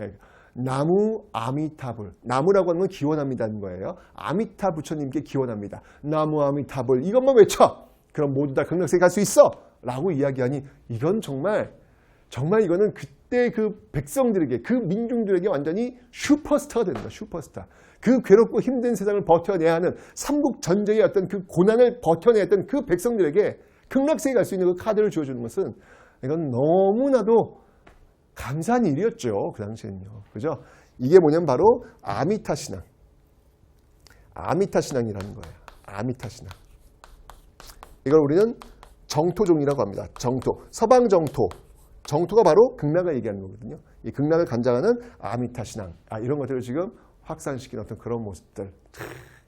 [SPEAKER 1] 예. 나무 아미타불. 나무라고 하는 건 기원합니다는 거예요. 아미타 부처님께 기원합니다. 나무 아미타불. 이것만 외쳐. 그럼 모두 다 극락세계 갈 수 있어. 라고 이야기하니 이건 정말 이거는 그때 그 백성들에게, 그 민중들에게 완전히 슈퍼스타가 되는 거야. 슈퍼스타. 그 괴롭고 힘든 세상을 버텨내야 하는 삼국 전쟁의 어떤 그 고난을 버텨내야 했던 그 백성들에게 극락세계 갈 수 있는 그 카드를 주어주는 것은 이건 너무나도 감사한 일이었죠. 그 당시에는요. 그죠? 이게 뭐냐면 바로 아미타 신앙. 아미타 신앙이라는 거예요. 아미타 신앙. 이걸 우리는 정토종이라고 합니다. 정토. 서방 정토. 정토가 바로 극락을 얘기하는 거거든요. 이 극락을 관장하는 아미타 신앙. 이런 것들을 지금 확산시키는 어떤 그런 모습들.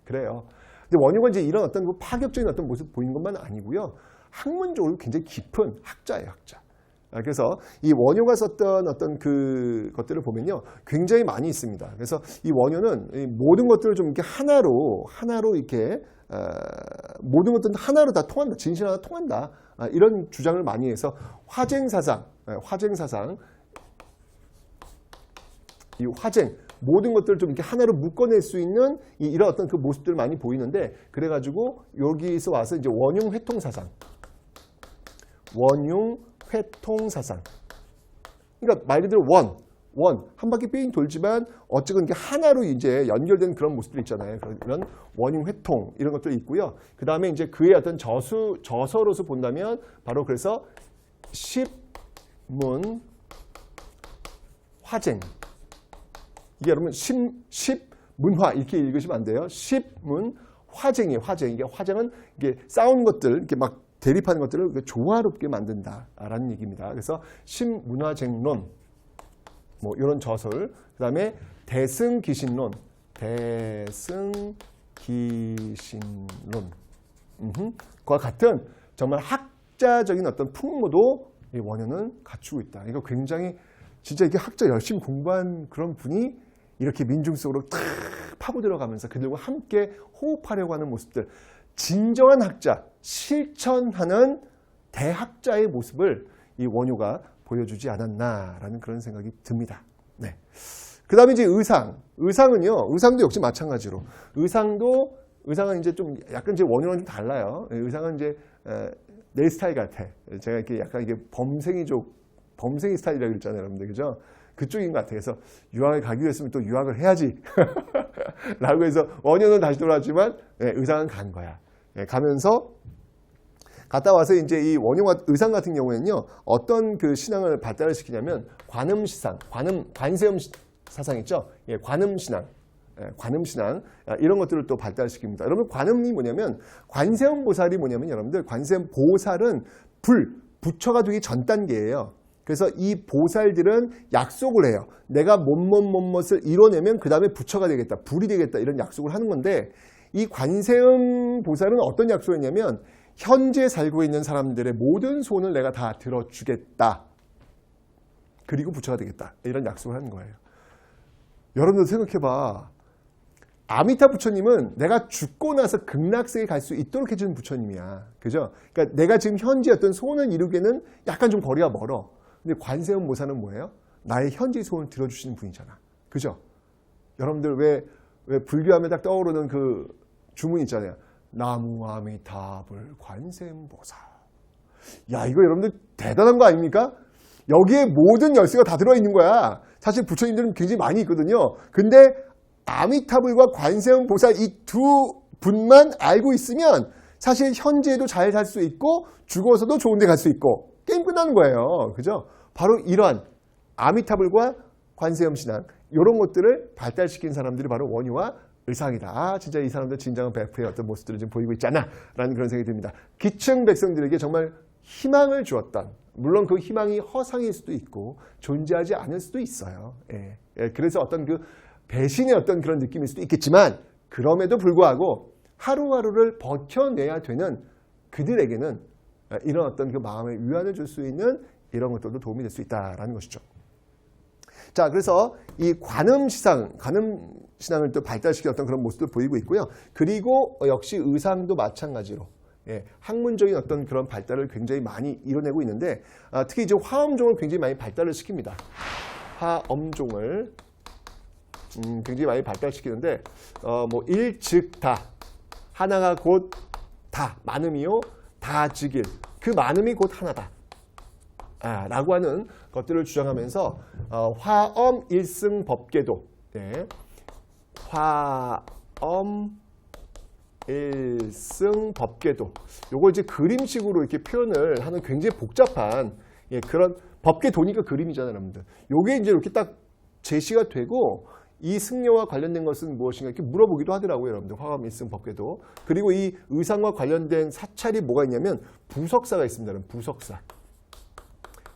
[SPEAKER 1] 그래요. 근데 원효가 이제 이런 어떤 파격적인 어떤 모습 보이는 것만 아니고요. 학문적으로 굉장히 깊은 학자예요, 학자. 그래서 이 원효가 썼던 어떤 그 것들을 보면요. 굉장히 많이 있습니다. 그래서 이 원효는 모든 것들을 좀 이렇게 하나로 이렇게, 모든 것들은 하나로 다 통한다. 진실 하나 통한다. 이런 주장을 많이 해서 화쟁사상, 이 화쟁, 모든 것들을 좀 이렇게 하나로 묶어낼 수 있는 이런 어떤 그 모습들을 많이 보이는데, 그래가지고 여기서 와서 이제 원융회통사상. 원융회통사상. 그러니까 말 그대로 한 바퀴 삥 돌지만 어쨌든 이게 하나로 이제 연결된 그런 모습들 있잖아요. 그런 원융회통 이런 것들이 있고요. 그 다음에 이제 그의 어떤 저서로서 본다면 바로 그래서 십문화쟁. 이게 여러분 십문화 이렇게 읽으시면 안 돼요. 십문화쟁이에요. 화쟁. 이게 화쟁은 이게 싸운 것들, 이렇게 막 대립하는 것들을 조화롭게 만든다라는 얘기입니다. 그래서 십문화쟁론, 뭐 이런 저설, 그 다음에 대승기신론, 그와 같은 정말 학자적인 어떤 풍모도 이 원효는 갖추고 있다. 이거 굉장히 진짜 이게 학자 열심히 공부한 그런 분이 이렇게 민중 속으로 탁 파고들어가면서 그들과 함께 호흡하려고 하는 모습들, 진정한 학자, 실천하는 대학자의 모습을 이 원효가 보여주지 않았나라는 그런 생각이 듭니다. 네. 그 다음에 이제 의상은요, 의상도 역시 마찬가지로. 의상은 이제 좀 약간 이제 원효랑 좀 달라요. 의상은 이제 내 스타일 같아. 제가 이렇게 약간 이게 범생이 스타일이라고 그랬잖아요, 여러분들. 그죠? 그쪽인 것 같아요. 그래서 유학을 가기로 했으면 또 유학을 해야지. 라고 해서 원효는 다시 돌아왔지만 의상은 간 거야. 가면서 갔다 와서 이제 이 원효 의상 같은 경우에는요, 어떤 그 신앙을 발달을 시키냐면 관음시상, 관세음 사상 있죠? 예, 관음신앙, 이런 것들을 또 발달시킵니다. 여러분, 관음이 뭐냐면, 관세음 보살이 뭐냐면, 여러분들, 관세음 보살은 부처가 되기 전 단계예요. 그래서 이 보살들은 약속을 해요. 내가 못을 이뤄내면 그 다음에 부처가 되겠다, 불이 되겠다, 이런 약속을 하는 건데, 이 관세음 보살은 어떤 약속을 했냐면, 현재 살고 있는 사람들의 모든 소원을 내가 다 들어주겠다. 그리고 부처가 되겠다. 이런 약속을 하는 거예요. 여러분들 생각해봐. 아미타 부처님은 내가 죽고 나서 극락세에 갈 수 있도록 해주는 부처님이야. 그죠? 그러니까 내가 지금 현재 어떤 소원을 이루기에는 약간 좀 거리가 멀어. 근데 관세음 보살은 뭐예요? 나의 현재 소원을 들어주시는 분이잖아. 그죠? 여러분들 왜 불교하면 딱 떠오르는 그 주문 있잖아요. 나무 아미타불 관세음보살. 야, 이거 여러분들 대단한 거 아닙니까? 여기에 모든 열쇠가 다 들어있는 거야. 사실 부처님들은 굉장히 많이 있거든요. 근데 아미타불과 관세음보살 이 두 분만 알고 있으면 사실 현재에도 잘 살 수 있고 죽어서도 좋은 데 갈 수 있고 게임 끝나는 거예요. 그죠? 바로 이러한 아미타불과 관세음 신앙, 이런 것들을 발달시킨 사람들이 바로 원효와 의상이다. 진짜 이 사람들 진정한 베프의 어떤 모습들을 지금 보이고 있지 않나 라는 그런 생각이 듭니다. 기층 백성들에게 정말 희망을 주었던, 물론 그 희망이 허상일 수도 있고 존재하지 않을 수도 있어요. 그래서 어떤 그 배신의 어떤 그런 느낌일 수도 있겠지만, 그럼에도 불구하고 하루하루를 버텨내야 되는 그들에게는 이런 어떤 그 마음의 위안을 줄 수 있는 이런 것들도 도움이 될 수 있다라는 것이죠. 자, 그래서 이 관음신앙을 또 발달시킨 어떤 그런 모습도 보이고 있고요. 그리고 역시 의상도 마찬가지로 학문적인 어떤 그런 발달을 굉장히 많이 이뤄내고 있는데 특히 이제 화엄종을 굉장히 많이 발달을 시킵니다. 화엄종을 굉장히 많이 발달시키는데 뭐 일즉다 하나가 곧 다 많음이요 다 즉일 그 많음이 곧 하나다 라고 하는 것들을 주장하면서 화엄 일승 법계도 화엄 일승 법계도 요거 이제 그림식으로 이렇게 표현을 하는 굉장히 복잡한 그런 법계도니까 그림이잖아요, 여러분들. 요게 이제 이렇게 딱 제시가 되고 이 승려와 관련된 것은 무엇인가 이렇게 물어보기도 하더라고요, 여러분들. 화엄 일승 법계도. 그리고 이 의상과 관련된 사찰이 뭐가 있냐면 부석사가 있습니다. 여러분. 부석사.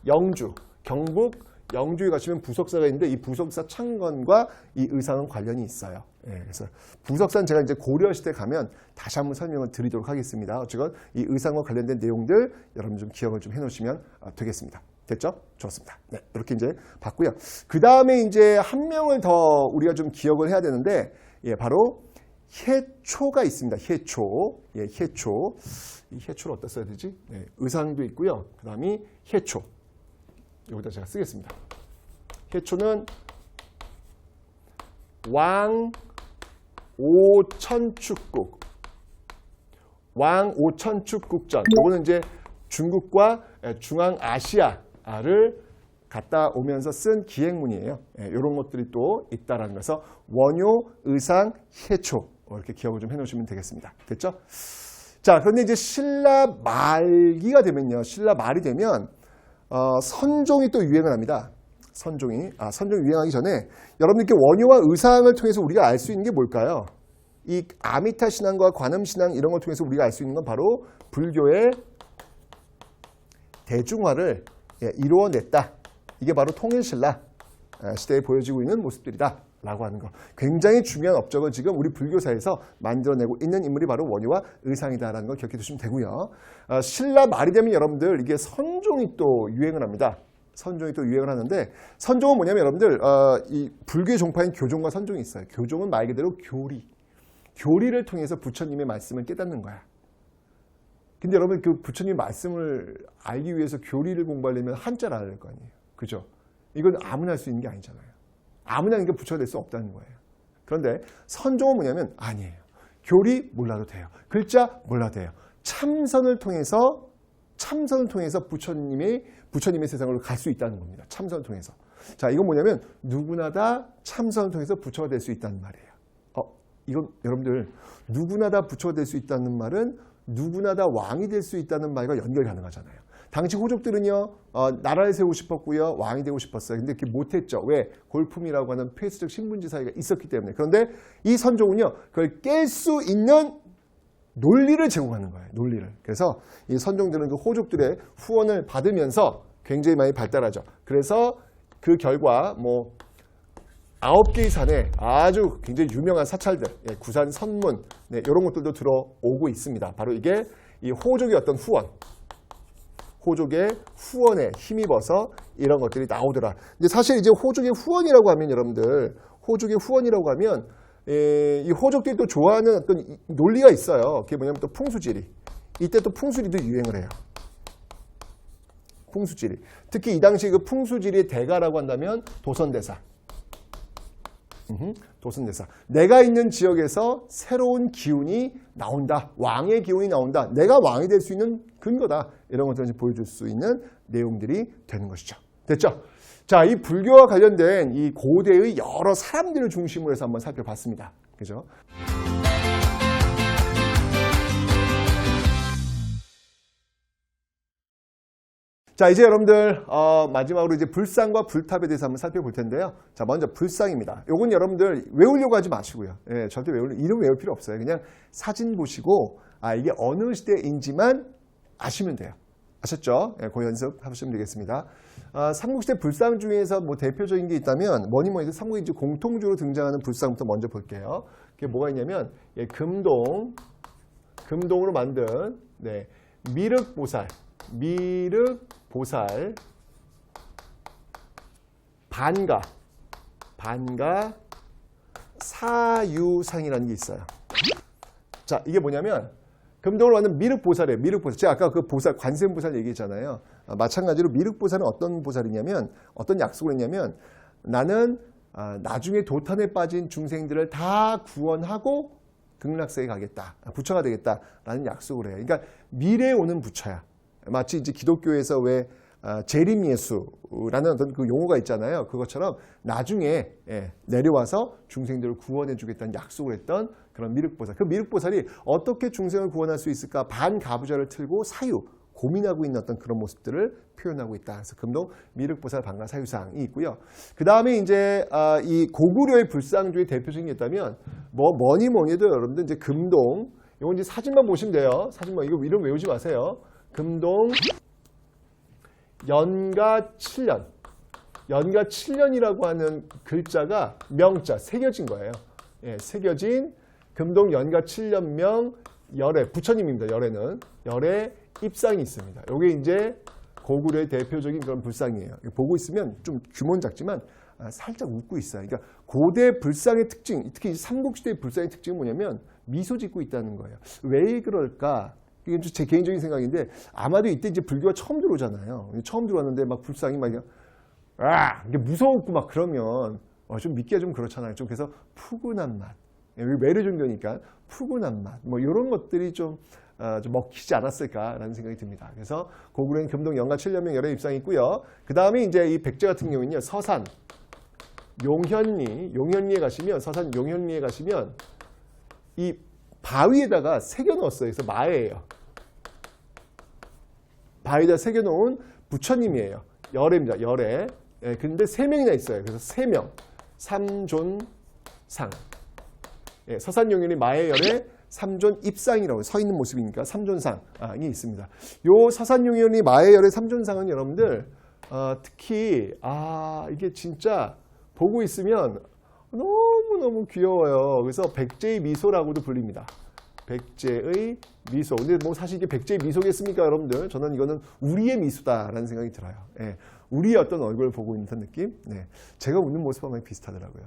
[SPEAKER 1] 영주, 경북 영주에 가시면 부석사가 있는데 이 부석사 창건과 이 의상은 관련이 있어요. 그래서 부석사는 제가 이제 고려시대 가면 다시 한번 설명을 드리도록 하겠습니다. 어쨌건 이 의상과 관련된 내용들 여러분 좀 기억을 좀 해놓으시면 되겠습니다. 됐죠? 좋습니다. 네, 이렇게 이제 봤고요. 그 다음에 이제 한 명을 더 우리가 좀 기억을 해야 되는데, 바로 해초가 있습니다. 해초. 해초. 이 해초를 어디다 써야 되지? 의상도 있고요. 그 다음이 해초. 여기다 제가 쓰겠습니다. 해초는 왕 오천축국. 왕 오천축국전. 이거는 이제 중국과 중앙아시아를 갔다 오면서 쓴 기행문이에요. 이런 것들이 또 있다라는 거서 원효, 의상, 해초 이렇게 기억을 좀 해놓으시면 되겠습니다. 됐죠? 자, 그런데 이제 신라 말기가 되면요, 신라 말이 되면 선종이 또 유행을 합니다. 선종이 유행하기 전에 여러분들께 원효와 의상을 통해서 우리가 알 수 있는 게 뭘까요? 이 아미타 신앙과 관음 신앙 이런 걸 통해서 우리가 알 수 있는 건 바로 불교의 대중화를 이루어냈다. 이게 바로 통일신라 시대에 보여지고 있는 모습들이다 라고 하는 거. 굉장히 중요한 업적을 지금 우리 불교사에서 만들어내고 있는 인물이 바로 원효와 의상이다라는 걸 기억해 두시면 되고요. 신라 말이 되면 여러분들 이게 선종이 또 유행을 합니다. 선종이 또 유행을 하는데, 선종은 뭐냐면 여러분들 이 불교의 종파인 교종과 선종이 있어요. 교종은 말 그대로 교리를 통해서 부처님의 말씀을 깨닫는 거야. 근데 여러분 그 부처님 말씀을 알기 위해서 교리를 공부하려면 한자를 알아야 될 거 아니에요. 그죠? 이건 아무나 할 수 있는 게 아니잖아요. 아무나 이게 부처가 될 수 없다는 거예요. 그런데 선종은 뭐냐면 아니에요. 교리 몰라도 돼요. 글자 몰라도 돼요. 참선을 통해서 부처님의 세상으로 갈 수 있다는 겁니다. 참선을 통해서. 자, 이건 뭐냐면 누구나 다 참선을 통해서 부처가 될 수 있다는 말이에요. 이건 여러분들 누구나 다 부처가 될 수 있다는 말은 누구나 다 왕이 될 수 있다는 말과 연결 가능하잖아요. 당시 호족들은요, 나라를 세우고 싶었고요, 왕이 되고 싶었어요. 근데 그게 못했죠. 왜? 골품이라고 하는 폐쇄적 신분지 사회가 있었기 때문에. 그런데 이 선종은요, 그걸 깰 수 있는 논리를 제공하는 거예요. 논리를. 그래서 이 선종들은 그 호족들의 후원을 받으면서 굉장히 많이 발달하죠. 그래서 그 결과 뭐 9개의 산에 아주 굉장히 유명한 사찰들, 구산 선문, 이런 것들도 들어오고 있습니다. 바로 이게 이 호족의 어떤 후원, 호족의 후원에 힘입어서 이런 것들이 나오더라. 근데 사실 이제 호족의 후원이라고 하면 여러분들, 호족의 후원이라고 하면 이 호족들이 또 좋아하는 어떤 논리가 있어요. 그게 뭐냐면 또 풍수지리. 이때 또 풍수지리도 유행을 해요. 풍수지리. 특히 이 당시 그 풍수지리의 대가라고 한다면 도선대사. 도선대사. 내가 있는 지역에서 새로운 기운이 나온다. 왕의 기운이 나온다. 내가 왕이 될 수 있는 근거다. 이런 것들을 보여줄 수 있는 내용들이 되는 것이죠. 됐죠? 자, 이 불교와 관련된 이 고대의 여러 사람들을 중심으로 해서 한번 살펴봤습니다. 그죠? 자, 이제 여러분들 마지막으로 이제 불상과 불탑에 대해서 한번 살펴볼 텐데요. 자, 먼저 불상입니다. 요건 여러분들 외우려고 하지 마시고요. 절대 이름 외울 필요 없어요. 그냥 사진 보시고 이게 어느 시대인지만 아시면 돼요. 아셨죠? 그 연습 하시면 되겠습니다. 삼국시대 불상 중에서 뭐 대표적인 게 있다면 뭐니 해도 삼국에 이제 공통적으로 등장하는 불상부터 먼저 볼게요. 그게 뭐가 있냐면 금동, 금동으로 만든 네, 미륵보살, 반가 사유상이라는 게 있어요. 자, 이게 뭐냐면 금동으로 만든 미륵보살이에요. 미륵보살. 제가 아까 그 보살, 관세음보살 얘기했잖아요. 마찬가지로 미륵보살은 어떤 보살이냐면, 어떤 약속을 했냐면, 나는 나중에 도탄에 빠진 중생들을 다 구원하고 극락세에 가겠다. 부처가 되겠다라는 약속을 해요. 그러니까 미래에 오는 부처야. 마치 이제 기독교에서 왜 재림예수라는 어떤 그 용어가 있잖아요. 그것처럼 나중에 내려와서 중생들을 구원해 주겠다는 약속을 했던 그런 미륵보살. 그 미륵보살이 어떻게 중생을 구원할 수 있을까? 반가부좌를 틀고 사유, 고민하고 있는 어떤 그런 모습들을 표현하고 있다. 그래서 금동 미륵보살 반가 사유상이 있고요. 그 다음에 이제 이 고구려의 불상 중에 대표적인 게 있다면 뭐니 해도 여러분들 이제 금동, 이건 이제 사진만 보시면 돼요. 사진만, 이거 이름 외우지 마세요. 금동 연가 7년. 연가 7년이라고 하는 글자가 명자, 새겨진 거예요. 예, 새겨진 금동 연가 7년명 열애, 부처님입니다. 열애는. 열애 입상이 있습니다. 이게 이제 고구려의 대표적인 그런 불상이에요. 보고 있으면 좀 규모는 작지만 살짝 웃고 있어요. 그러니까 고대 불상의 특징, 특히 삼국시대의 불상의 특징은 뭐냐면 미소 짓고 있다는 거예요. 왜 그럴까? 이게 제 개인적인 생각인데 아마도 이때 이제 불교가 처음 들어오잖아요. 처음 들어왔는데 막 불상이 막 이게 무서웠고 막 그러면 좀 믿기가 좀 그렇잖아요. 좀 그래서 푸근한 맛. 외래 종교니까 푸근한 맛. 뭐 이런 것들이 좀 먹히지 않았을까라는 생각이 듭니다. 그래서 고구려는 금동 연가 7년명 열애 입상이 있고요. 그 다음에 이제 이 백제 같은 경우는요. 서산 용현리에 가시면, 서산 용현리에 가시면 이 바위에다가 새겨 넣었어요. 그래서 마예예요. 바위에다 새겨 놓은 부처님이에요. 열애입니다. 열애. 예, 근데 3명이나 있어요. 그래서 3명. 삼존상. 예, 서산 용현리 마예 열애 삼존 입상이라고 서 있는 모습이니까 삼존상이 있습니다. 요 서산 용현리 마예 열애 삼존상은 여러분들 특히 이게 진짜 보고 있으면 너무너무 귀여워요. 그래서 백제의 미소라고도 불립니다. 백제의 미소. 근데 뭐 사실 이게 백제의 미소겠습니까, 여러분들? 저는 이거는 우리의 미소다라는 생각이 들어요. 예, 우리의 어떤 얼굴을 보고 있는 듯한 느낌? 네, 제가 웃는 모습하고 많이 비슷하더라고요.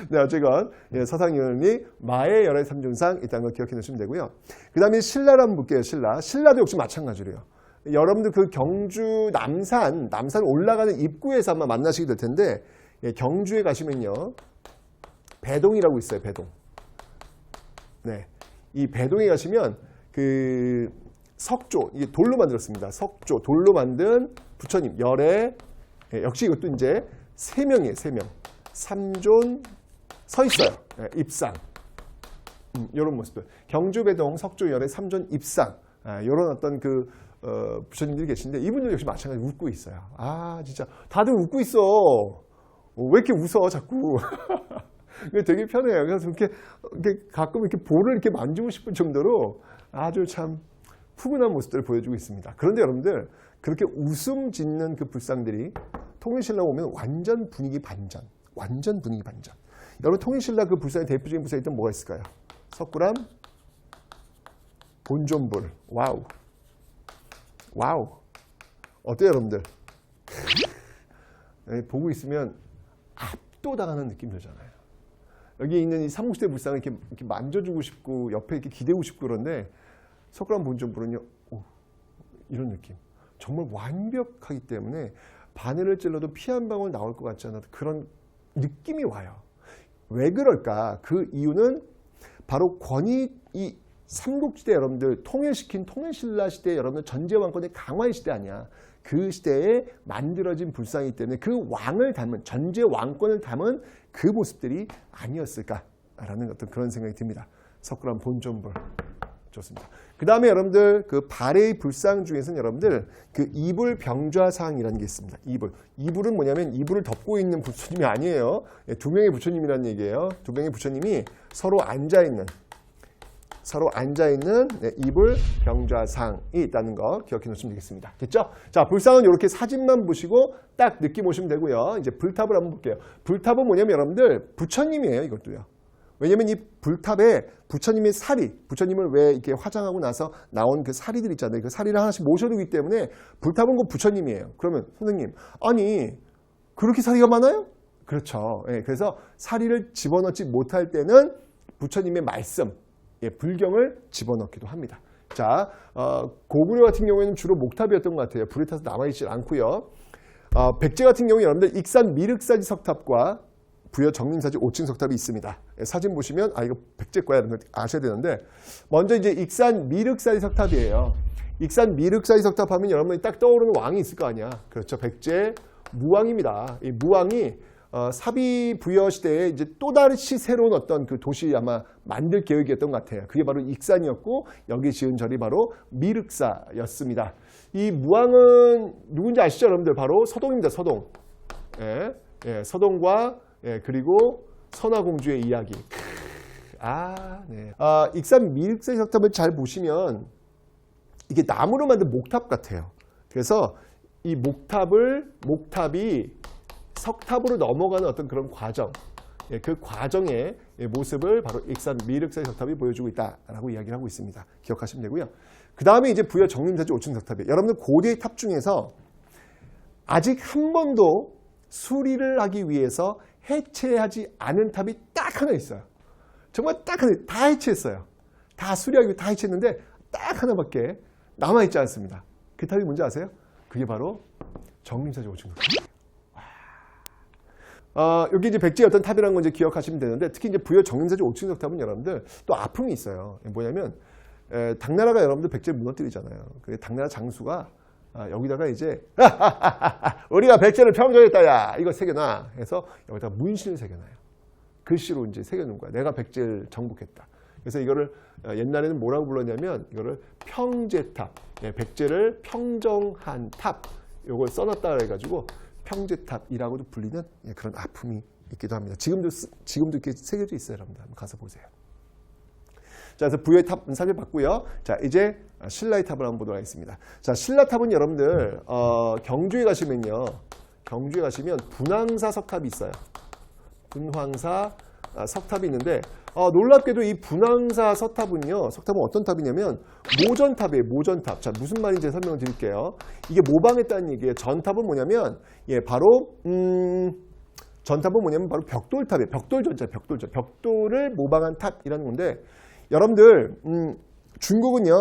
[SPEAKER 1] 네, 어쨌건 서산용현리 마의 열애 삼존상 있다는 걸 기억해 놓으시면 되고요. 그 다음에 신라를 한번 볼게요. 신라도 역시 마찬가지로요. 여러분들 그 경주 남산 올라가는 입구에서 아마 만나시게 될 텐데, 경주에 가시면요. 배동이라고 있어요. 배동. 네, 이 배동에 가시면 그 석조, 이게 돌로 만들었습니다. 석조, 돌로 만든 부처님 열애. 역시 이것도 이제 3명이에요. 3명. 삼존 서 있어요. 입상. 이런 모습들. 경주 배동 석조 열애 삼존 입상. 이런 어떤 그 부처님들이 계신데 이분들 역시 마찬가지로 웃고 있어요. 진짜 다들 웃고 있어. 왜 이렇게 웃어 자꾸. 되게 편해요. 그래서 이렇게 가끔 이렇게 볼을 이렇게 만지고 싶을 정도로 아주 참 푸근한 모습들을 보여주고 있습니다. 그런데 여러분들 그렇게 웃음 짓는 그 불상들이 통일신라 오면 완전 분위기 반전. 완전 분위기 반전. 여러분 통일신라 그 불상의 대표적인 불상이 있던 뭐가 있을까요? 석굴암 본존불. 와우. 어때요, 여러분들? 보고 있으면 압도당하는 느낌 들잖아요. 여기 있는 이 삼국시대 불상을 이렇게 만져주고 싶고 옆에 이렇게 기대고 싶고 그런데 석굴암 본존불은요, 이런 느낌. 정말 완벽하기 때문에 바늘을 찔러도 피 한 방울 나올 것 같지 않아도 그런 느낌이 와요. 왜 그럴까? 그 이유는 바로 이 삼국시대 여러분들 통일시킨 통일신라 시대 여러분들 전제왕권의 강화의 시대 아니야. 그 시대에 만들어진 불상이기 때문에 그 왕을 담은 전제왕권을 담은 그 모습들이 아니었을까라는 어떤 그런 생각이 듭니다. 석굴암 본존불. 좋습니다. 그 다음에 여러분들 그 발해의 불상 중에서는 여러분들 그 이불병좌상이라는 게 있습니다. 이불은 뭐냐면 이불을 덮고 있는 부처님이 아니에요. 2명의 부처님이라는 얘기예요. 2명의 부처님이 서로 앉아있는 이불병좌상이 있다는 거 기억해 놓으시면 되겠습니다. 됐죠? 자, 불상은 이렇게 사진만 보시고 딱 느낌 오시면 되고요. 이제 불탑을 한번 볼게요. 불탑은 뭐냐면 여러분들 부처님이에요. 이것도요. 왜냐면 이 불탑에 부처님의 사리, 부처님을 왜 이렇게 화장하고 나서 나온 그 사리들 있잖아요. 그 사리를 하나씩 모셔두기 때문에 불탑은 그 부처님이에요. 그러면 선생님, 아니 그렇게 사리가 많아요? 그렇죠. 예, 그래서 사리를 집어넣지 못할 때는 부처님의 말씀, 예, 불경을 집어넣기도 합니다. 자, 고구려 같은 경우에는 주로 목탑이었던 것 같아요. 불에 타서 남아있지 않고요. 백제 같은 경우 여러분들 익산 미륵사지 석탑과 부여 정림사지 5층 석탑이 있습니다. 예, 사진 보시면 이거 백제 거야 이런 걸 아셔야 되는데 먼저 이제 익산 미륵사지 석탑이에요. 익산 미륵사지 석탑 하면 여러분이 딱 떠오르는 왕이 있을 거 아니야. 그렇죠. 백제 무왕입니다. 이 무왕이 사비 부여 시대에 이제 또다시 새로운 어떤 그 도시 아마 만들 계획이었던 것 같아요. 그게 바로 익산이었고 여기 지은 절이 바로 미륵사였습니다. 이 무왕은 누군지 아시죠, 여러분들? 바로 서동입니다. 서동. 예, 예, 서동과 예, 그리고 선화공주의 이야기. 네. 익산 미륵사지 석탑을 잘 보시면 이게 나무로 만든 목탑 같아요. 그래서 이 목탑이 석탑으로 넘어가는 어떤 그런 과정, 예, 그 과정의 모습을 바로 익산 미륵사지 석탑이 보여주고 있다라고 이야기를 하고 있습니다. 기억하시면 되고요. 그 다음에 이제 부여 정림사지 5층 석탑이에요. 여러분들 고대의 탑 중에서 아직 한 번도 수리를 하기 위해서 해체하지 않은 탑이 딱 하나 있어요. 정말 딱 하나, 다 해체했어요. 다 수리하기 위해 다 해체했는데 딱 하나밖에 남아있지 않습니다. 그 탑이 뭔지 아세요? 그게 바로 정림사지 5층 석탑이에요. 여기 이제 백제의 어떤 탑이라는 건 이제 기억하시면 되는데 특히 이제 부여 정림사지 5층 석탑은 여러분들 또 아픔이 있어요. 뭐냐면 당나라가 여러분들 백제를 무너뜨리잖아요. 그래 당나라 장수가 여기다가 이제 우리가 백제를 평정했다 야 이거 새겨놔 해서 여기다가 문신을 새겨놔요. 글씨로 이제 새겨놓은 거야. 내가 백제를 정복했다. 그래서 이거를 옛날에는 뭐라고 불렀냐면 이거를 평제탑, 백제를 평정한 탑 이걸 써놨다 해가지고 평제탑이라고도 불리는 그런 아픔이 있기도 합니다. 지금도 이렇게 새겨져 있어요, 여러분들. 한번 가서 보세요. 자, 그래서 부여의 탑은 살펴봤고요. 자, 이제 신라의 탑을 한번 보도록 하겠습니다. 자, 신라탑은 여러분들 경주에 가시면요, 경주에 가시면 분황사 석탑이 있어요. 분황사 석탑이 있는데 놀랍게도 이 분황사 석탑은 어떤 탑이냐면 모전탑이에요. 모전탑. 자, 무슨 말인지 설명을 드릴게요. 이게 모방했다는 얘기예요. 전탑은 뭐냐면 바로 전탑은 뭐냐면 바로 벽돌탑이에요. 벽돌전자, 벽돌전. 벽돌을 모방한 탑이라는 건데 여러분들 중국은요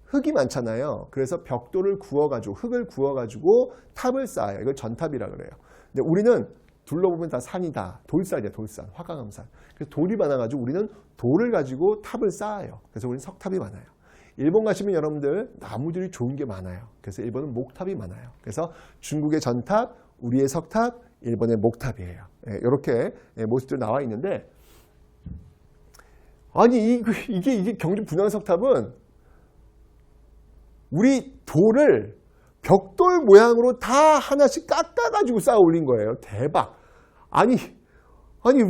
[SPEAKER 1] 흙이 많잖아요. 그래서 벽돌을 구워가지고 흙을 구워가지고 탑을 쌓아요. 이걸 전탑이라 그래요. 근데 우리는 둘러보면 다 산이다. 돌산이야, 돌산. 화강암산. 그래서 돌이 많아가지고 우리는 돌을 가지고 탑을 쌓아요. 그래서 우리는 석탑이 많아요. 일본 가시면 여러분들 나무들이 좋은 게 많아요. 그래서 일본은 목탑이 많아요. 그래서 중국의 전탑, 우리의 석탑, 일본의 목탑이에요. 이렇게 모습들 나와 있는데 아니 이게 경주 분황석탑은 우리 돌을 벽돌 모양으로 다 하나씩 깎아가지고 쌓아 올린 거예요. 대박. 아니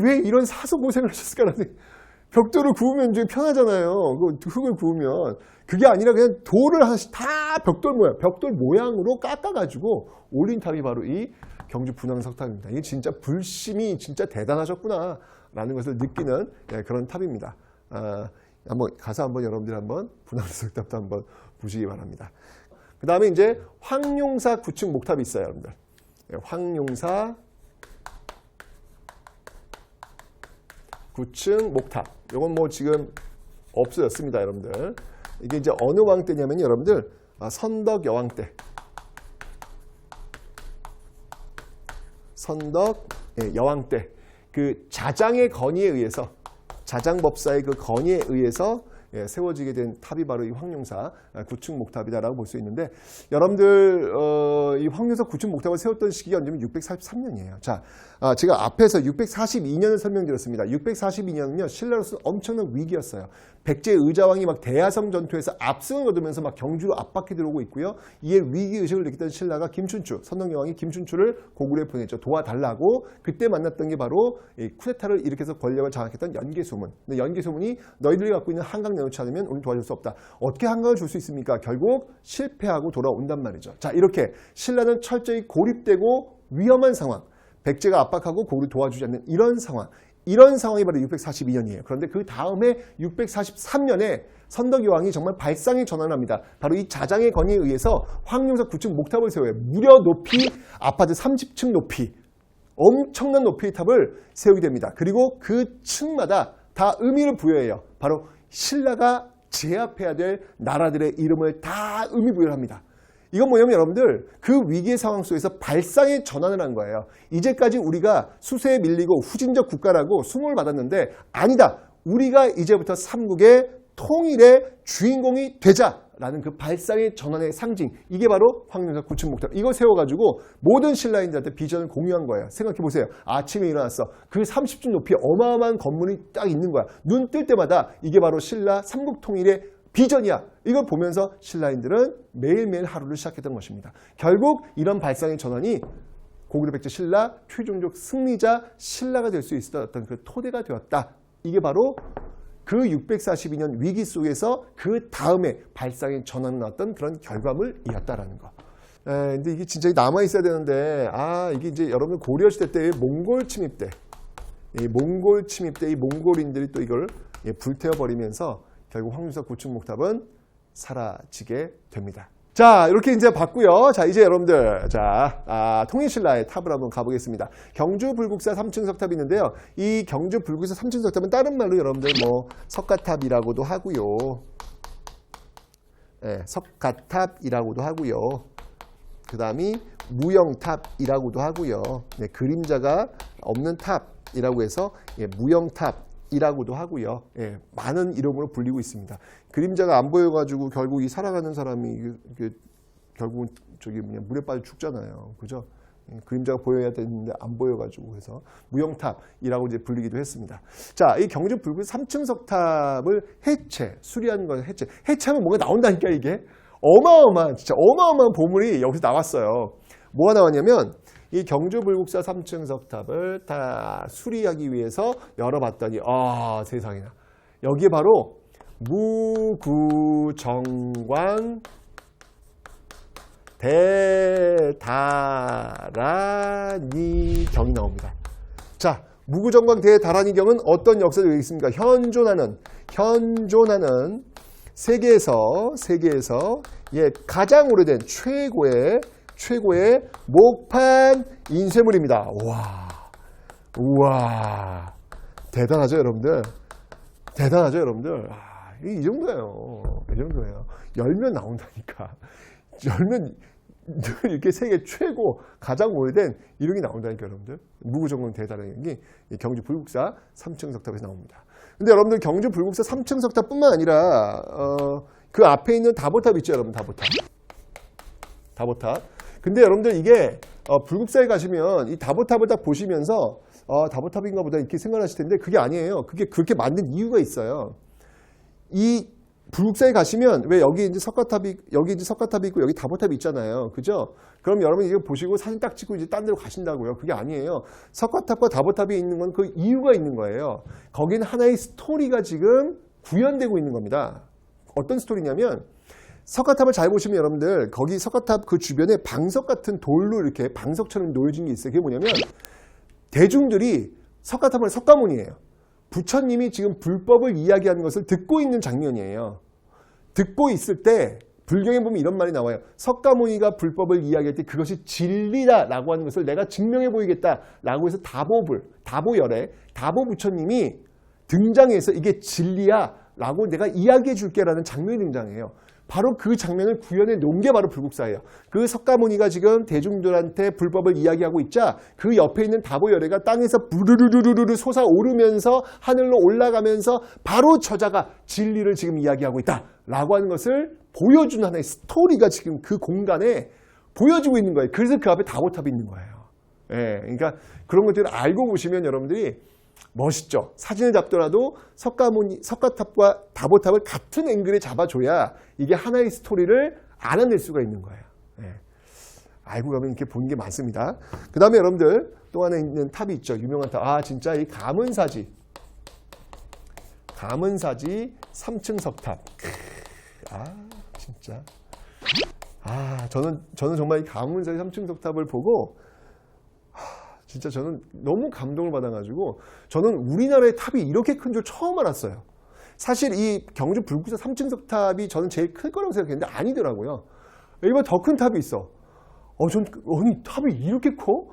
[SPEAKER 1] 왜 이런 사서 고생을 하셨을까라는. 벽돌을 구우면 이제 편하잖아요. 흙을 구우면. 그게 아니라 그냥 돌을 하나씩 다 벽돌 모양으로 깎아가지고 올린 탑이 바로 이 경주 분황석탑입니다. 이게 진짜 불심이 진짜 대단하셨구나 라는 것을 느끼는 그런 탑입니다. 한번 가서 여러분들 한번 분황석탑도 한번 보시기 바랍니다. 그 다음에 이제 황룡사 9층 목탑이 있어요, 여러분들. 황룡사 9층 목탑. 이건 지금 없어졌습니다, 여러분들. 이게 이제 어느 왕 때냐면 여러분들 선덕 여왕 때. 선덕 여왕 때 그 자장의 건의에 의해서 자장법사의 그 건의에 의해서 세워지게 된 탑이 바로 이 황룡사 9층 목탑이다라고 볼 수 있는데 여러분들 이 황룡사 9층 목탑을 세웠던 시기가 언제면 643년이에요. 자, 제가 앞에서 642년을 설명드렸습니다. 642년은요 신라로서는 엄청난 위기였어요. 백제 의자왕이 막 대야성 전투에서 압승을 거두면서 막 경주로 압박해 들어오고 있고요. 이에 위기 의식을 느꼈던 신라가 김춘추, 선덕여왕이 김춘추를 고구려에 보냈죠. 도와달라고. 그때 만났던 게 바로 이 쿠데타를 일으켜서 권력을 장악했던 연개소문. 근데 연개소문이 너희들이 갖고 있는 한강 내놓지 않으면 우리 도와줄 수 없다. 어떻게 한강을 줄 수 있습니까? 결국 실패하고 돌아온단 말이죠. 자, 이렇게 신라는 철저히 고립되고 위험한 상황. 백제가 압박하고 고구려 도와주지 않는 이런 상황. 이런 상황이 바로 642년이에요. 그런데 그 다음에 643년에 선덕여 왕이 정말 발상의 전환을 합니다. 바로 이 자장의 건의에 의해서 황룡사 9층 목탑을 세워요. 무려 높이 아파트 30층 높이, 엄청난 높이의 탑을 세우게 됩니다. 그리고 그 층마다 다 의미를 부여해요. 바로 신라가 제압해야 될 나라들의 이름을 다 의미 부여를 합니다. 이건 뭐냐면 여러분들, 그 위기의 상황 속에서 발상의 전환을 한 거예요. 이제까지 우리가 수세에 밀리고 후진적 국가라고 수모를 받았는데 아니다. 우리가 이제부터 삼국의 통일의 주인공이 되자라는 그 발상의 전환의 상징. 이게 바로 황룡사 9층 목탑. 이거 세워가지고 모든 신라인들한테 비전을 공유한 거예요. 생각해보세요. 아침에 일어났어. 그 30층 높이 어마어마한 건물이 딱 있는 거야. 눈 뜰 때마다 이게 바로 신라 삼국 통일의 비전이야. 이걸 보면서 신라인들은 매일매일 하루를 시작했던 것입니다. 결국 이런 발상의 전환이 고구려 백제 신라 최종적 승리자 신라가 될 수 있었던 그 토대가 되었다. 이게 바로 그 642년 위기 속에서 그 다음에 발상의 전환을 나왔던 그런 결과물이었다라는 거. 근데 이게 진짜 남아 있어야 되는데, 이게 이제 여러분 고려 시대 때 몽골 침입 때, 이 몽골 침입 때 이 몽골인들이 또 이걸 불태워 버리면서 결국 황룡사 9층 목탑은 사라지게 됩니다. 자, 이렇게 이제 봤고요. 자, 이제 여러분들, 통일신라의 탑을 한번 가보겠습니다. 경주 불국사 3층 석탑이 있는데요. 이 경주 불국사 3층 석탑은 다른 말로 여러분들 뭐 석가탑이라고도 하고요. 석가탑이라고도 하고요. 그 다음이 무영탑이라고도 하고요. 그림자가 없는 탑이라고 해서 무영탑이라고도 하고요. 많은 이름으로 불리고 있습니다. 그림자가 안 보여가지고 결국 이 살아가는 사람이 결국은 물에 빠져 죽잖아요. 그죠? 그림자가 보여야 되는데 안 보여가지고 그래서 무영탑이라고 이제 불리기도 했습니다. 자, 이 경주 불국 3층 석탑을 수리한 건 해체하면 뭐가 나온다니까 이게. 진짜 어마어마한 보물이 여기서 나왔어요. 뭐가 나왔냐면 이 경주 불국사 3층 석탑을 다 수리하기 위해서 열어봤더니 세상에나 여기에 바로 무구정광 대다라니 경이 나옵니다. 자, 무구정광 대다라니 경은 어떤 역사를 얘기했습니까? 현존하는 세계에서 가장 오래된 최고의 목판 인쇄물입니다. 우와, 대단하죠, 여러분들? 이 정도예요. 열면 나온다니까. 열면 이렇게 세계 최고 가장 오래된 이름이 나온다니까, 여러분들. 무구정광 대다라는 게 경주 불국사 3층 석탑에서 나옵니다. 근데 여러분들 경주 불국사 3층 석탑뿐만 아니라 그 앞에 있는 다보탑 있죠, 여러분. 다보탑. 근데 여러분들 이게 불국사에 가시면 이 다보탑을 딱 보시면서 다보탑인가 보다 이렇게 생각하실 텐데 그게 아니에요. 그게 그렇게 만든 이유가 있어요. 이 불국사에 가시면 왜 여기 이제 석가탑이 있고 여기 다보탑이 있잖아요. 그죠? 그럼 여러분 이거 보시고 사진 딱 찍고 이제 딴 데로 가신다고요. 그게 아니에요. 석가탑과 다보탑이 있는 건 그 이유가 있는 거예요. 거기는 하나의 스토리가 지금 구현되고 있는 겁니다. 어떤 스토리냐면 석가탑을 잘 보시면 여러분들 거기 석가탑 그 주변에 방석 같은 돌로 이렇게 방석처럼 놓여진 게 있어요. 그게 뭐냐면 대중들이 석가탑을 석가모니예요. 부처님이 지금 불법을 이야기하는 것을 듣고 있는 장면이에요. 듣고 있을 때 불경에 보면 이런 말이 나와요. 석가모니가 불법을 이야기할 때 그것이 진리다라고 하는 것을 내가 증명해 보이겠다라고 해서 다보열에 다보 부처님이 등장해서 이게 진리야라고 내가 이야기해 줄게라는 장면이 등장해요. 바로 그 장면을 구현해 놓은 게 바로 불국사예요. 그 석가모니가 지금 대중들한테 불법을 이야기하고 있자 그 옆에 있는 다보열애가 땅에서 부르르르르르 솟아오르면서 하늘로 올라가면서 바로 저자가 진리를 지금 이야기하고 있다라고 하는 것을 보여주는 하나의 스토리가 지금 그 공간에 보여주고 있는 거예요. 그래서 그 앞에 다보탑이 있는 거예요. 그러니까 그런 것들을 알고 보시면 여러분들이 멋있죠. 사진을 잡더라도 석가탑과 다보탑을 같은 앵글에 잡아줘야 이게 하나의 스토리를 알아낼 수가 있는 거예요. 알고 가면 이렇게 보는 게 많습니다. 그 다음에 여러분들 또 하나 있는 탑이 있죠. 유명한 탑. 진짜 이 가문사지 3층 석탑. 진짜. 저는 정말 이 가문사지 3층 석탑을 보고 진짜 저는 너무 감동을 받아가지고 저는 우리나라의 탑이 이렇게 큰 줄 처음 알았어요. 사실 이 경주 불구사 3층석 탑이 저는 제일 클 거라고 생각했는데 아니더라고요. 이번 더 큰 탑이 있어. 아니 탑이 이렇게 커?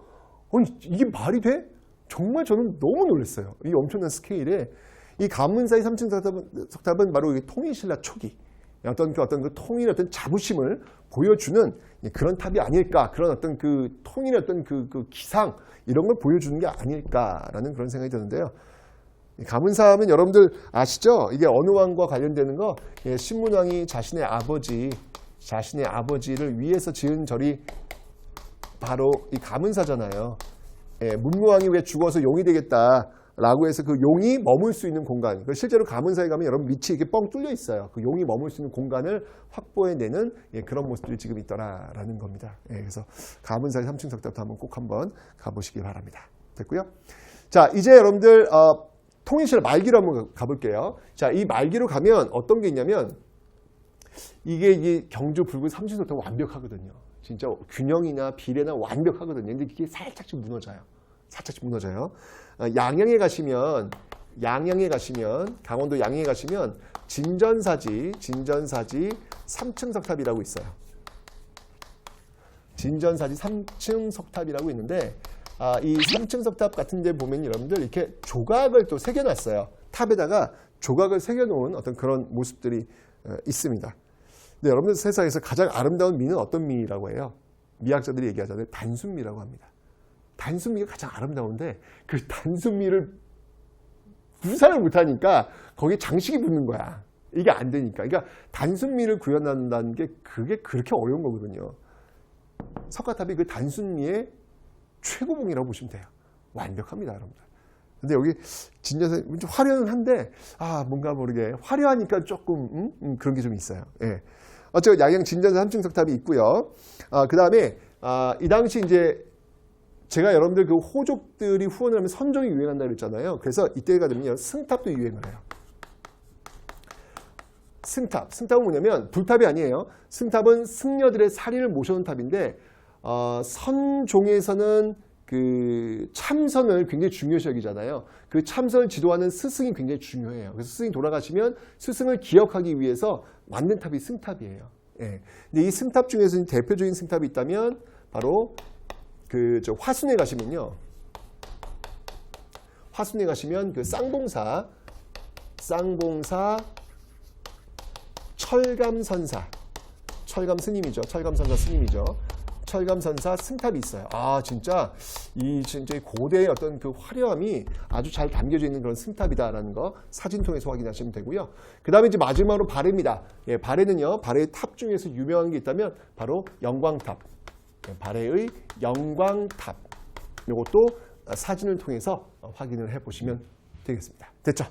[SPEAKER 1] 아니 이게 말이 돼? 정말 저는 너무 놀랐어요. 이 엄청난 스케일에 이 가문사의 3층 석탑은 바로 통일신라 초기 어떤 그 통일의 어떤 자부심을 보여주는 그런 탑이 아닐까, 그런 어떤 그 통일의 어떤 그 기상 이런 걸 보여주는 게 아닐까라는 그런 생각이 드는데요. 가문사 하면 여러분들 아시죠? 이게 어느 왕과 관련되는 거, 신문왕이 자신의 아버지를 위해서 지은 절이 바로 이 가문사잖아요. 문무왕이 왜 죽어서 용이 되겠다라고 해서 그 용이 머물 수 있는 공간, 실제로 가문사에 가면 여러분 밑이 이렇게 뻥 뚫려 있어요. 그 용이 머물 수 있는 공간을 확보해내는 그런 모습들이 지금 있더라라는 겁니다. 그래서 가문사의 3층 석탑도 한번 가보시기 바랍니다. 됐고요. 자, 이제 여러분들 통일신라 말기로 한번 가볼게요. 자, 이 말기로 가면 어떤 게 있냐면 이게 이 경주 불구 3층 석탑 완벽하거든요. 진짜 균형이나 비례나 완벽하거든요. 근데 이게 살짝씩 무너져요. 양양에 가시면 강원도 양양에 가시면 진전사지 3층 석탑이라고 있어요. 진전사지 3층 석탑이라고 있는데 이 3층 석탑 같은 데 보면 여러분들 이렇게 조각을 또 새겨놨어요. 탑에다가 조각을 새겨놓은 어떤 그런 모습들이 있습니다. 근데 여러분들 세상에서 가장 아름다운 미는 어떤 미라고 해요? 미학자들이 얘기하잖아요. 단순미라고 합니다. 단순미가 가장 아름다운데 그 단순미를 구사를 못하니까 거기에 장식이 붙는 거야. 이게 안 되니까. 그러니까 단순미를 구현한다는 게 그게 그렇게 어려운 거거든요. 석가탑이 그 단순미의 최고봉이라고 보시면 돼요. 완벽합니다, 여러분들. 근데 여기 진전사 화려는 한데 뭔가 모르게 화려하니까 조금 그런 게 좀 있어요. 어쨌든 양양 진전사 3층 석탑이 있고요. 그 다음에 이 당시 이제 제가 여러분들 그 호족들이 후원을 하면 선종이 유행한다고 그랬잖아요. 그래서 이때가 되면 승탑도 유행을 해요. 승탑은 뭐냐면 불탑이 아니에요. 승탑은 승려들의 사리를 모셔놓은 탑인데 선종에서는 그 참선을 굉장히 중요시 여기잖아요. 그 참선을 지도하는 스승이 굉장히 중요해요. 그래서 스승이 돌아가시면 스승을 기억하기 위해서 만든 탑이 승탑이에요. 근데 이 승탑 중에서 대표적인 승탑이 있다면 바로 화순에 가시면요. 화순에 가시면 그 쌍봉사 철감선사 스님이죠. 철감선사 승탑이 있어요. 진짜 이 고대의 어떤 그 화려함이 아주 잘 담겨져 있는 그런 승탑이다라는 거 사진 통해서 확인하시면 되고요. 그 다음에 이제 마지막으로 발해입니다. 발해는요, 발해의 탑 중에서 유명한 게 있다면 바로 영광탑. 발해의 영광탑. 이것도 사진을 통해서 확인을 해 보시면 되겠습니다. 됐죠?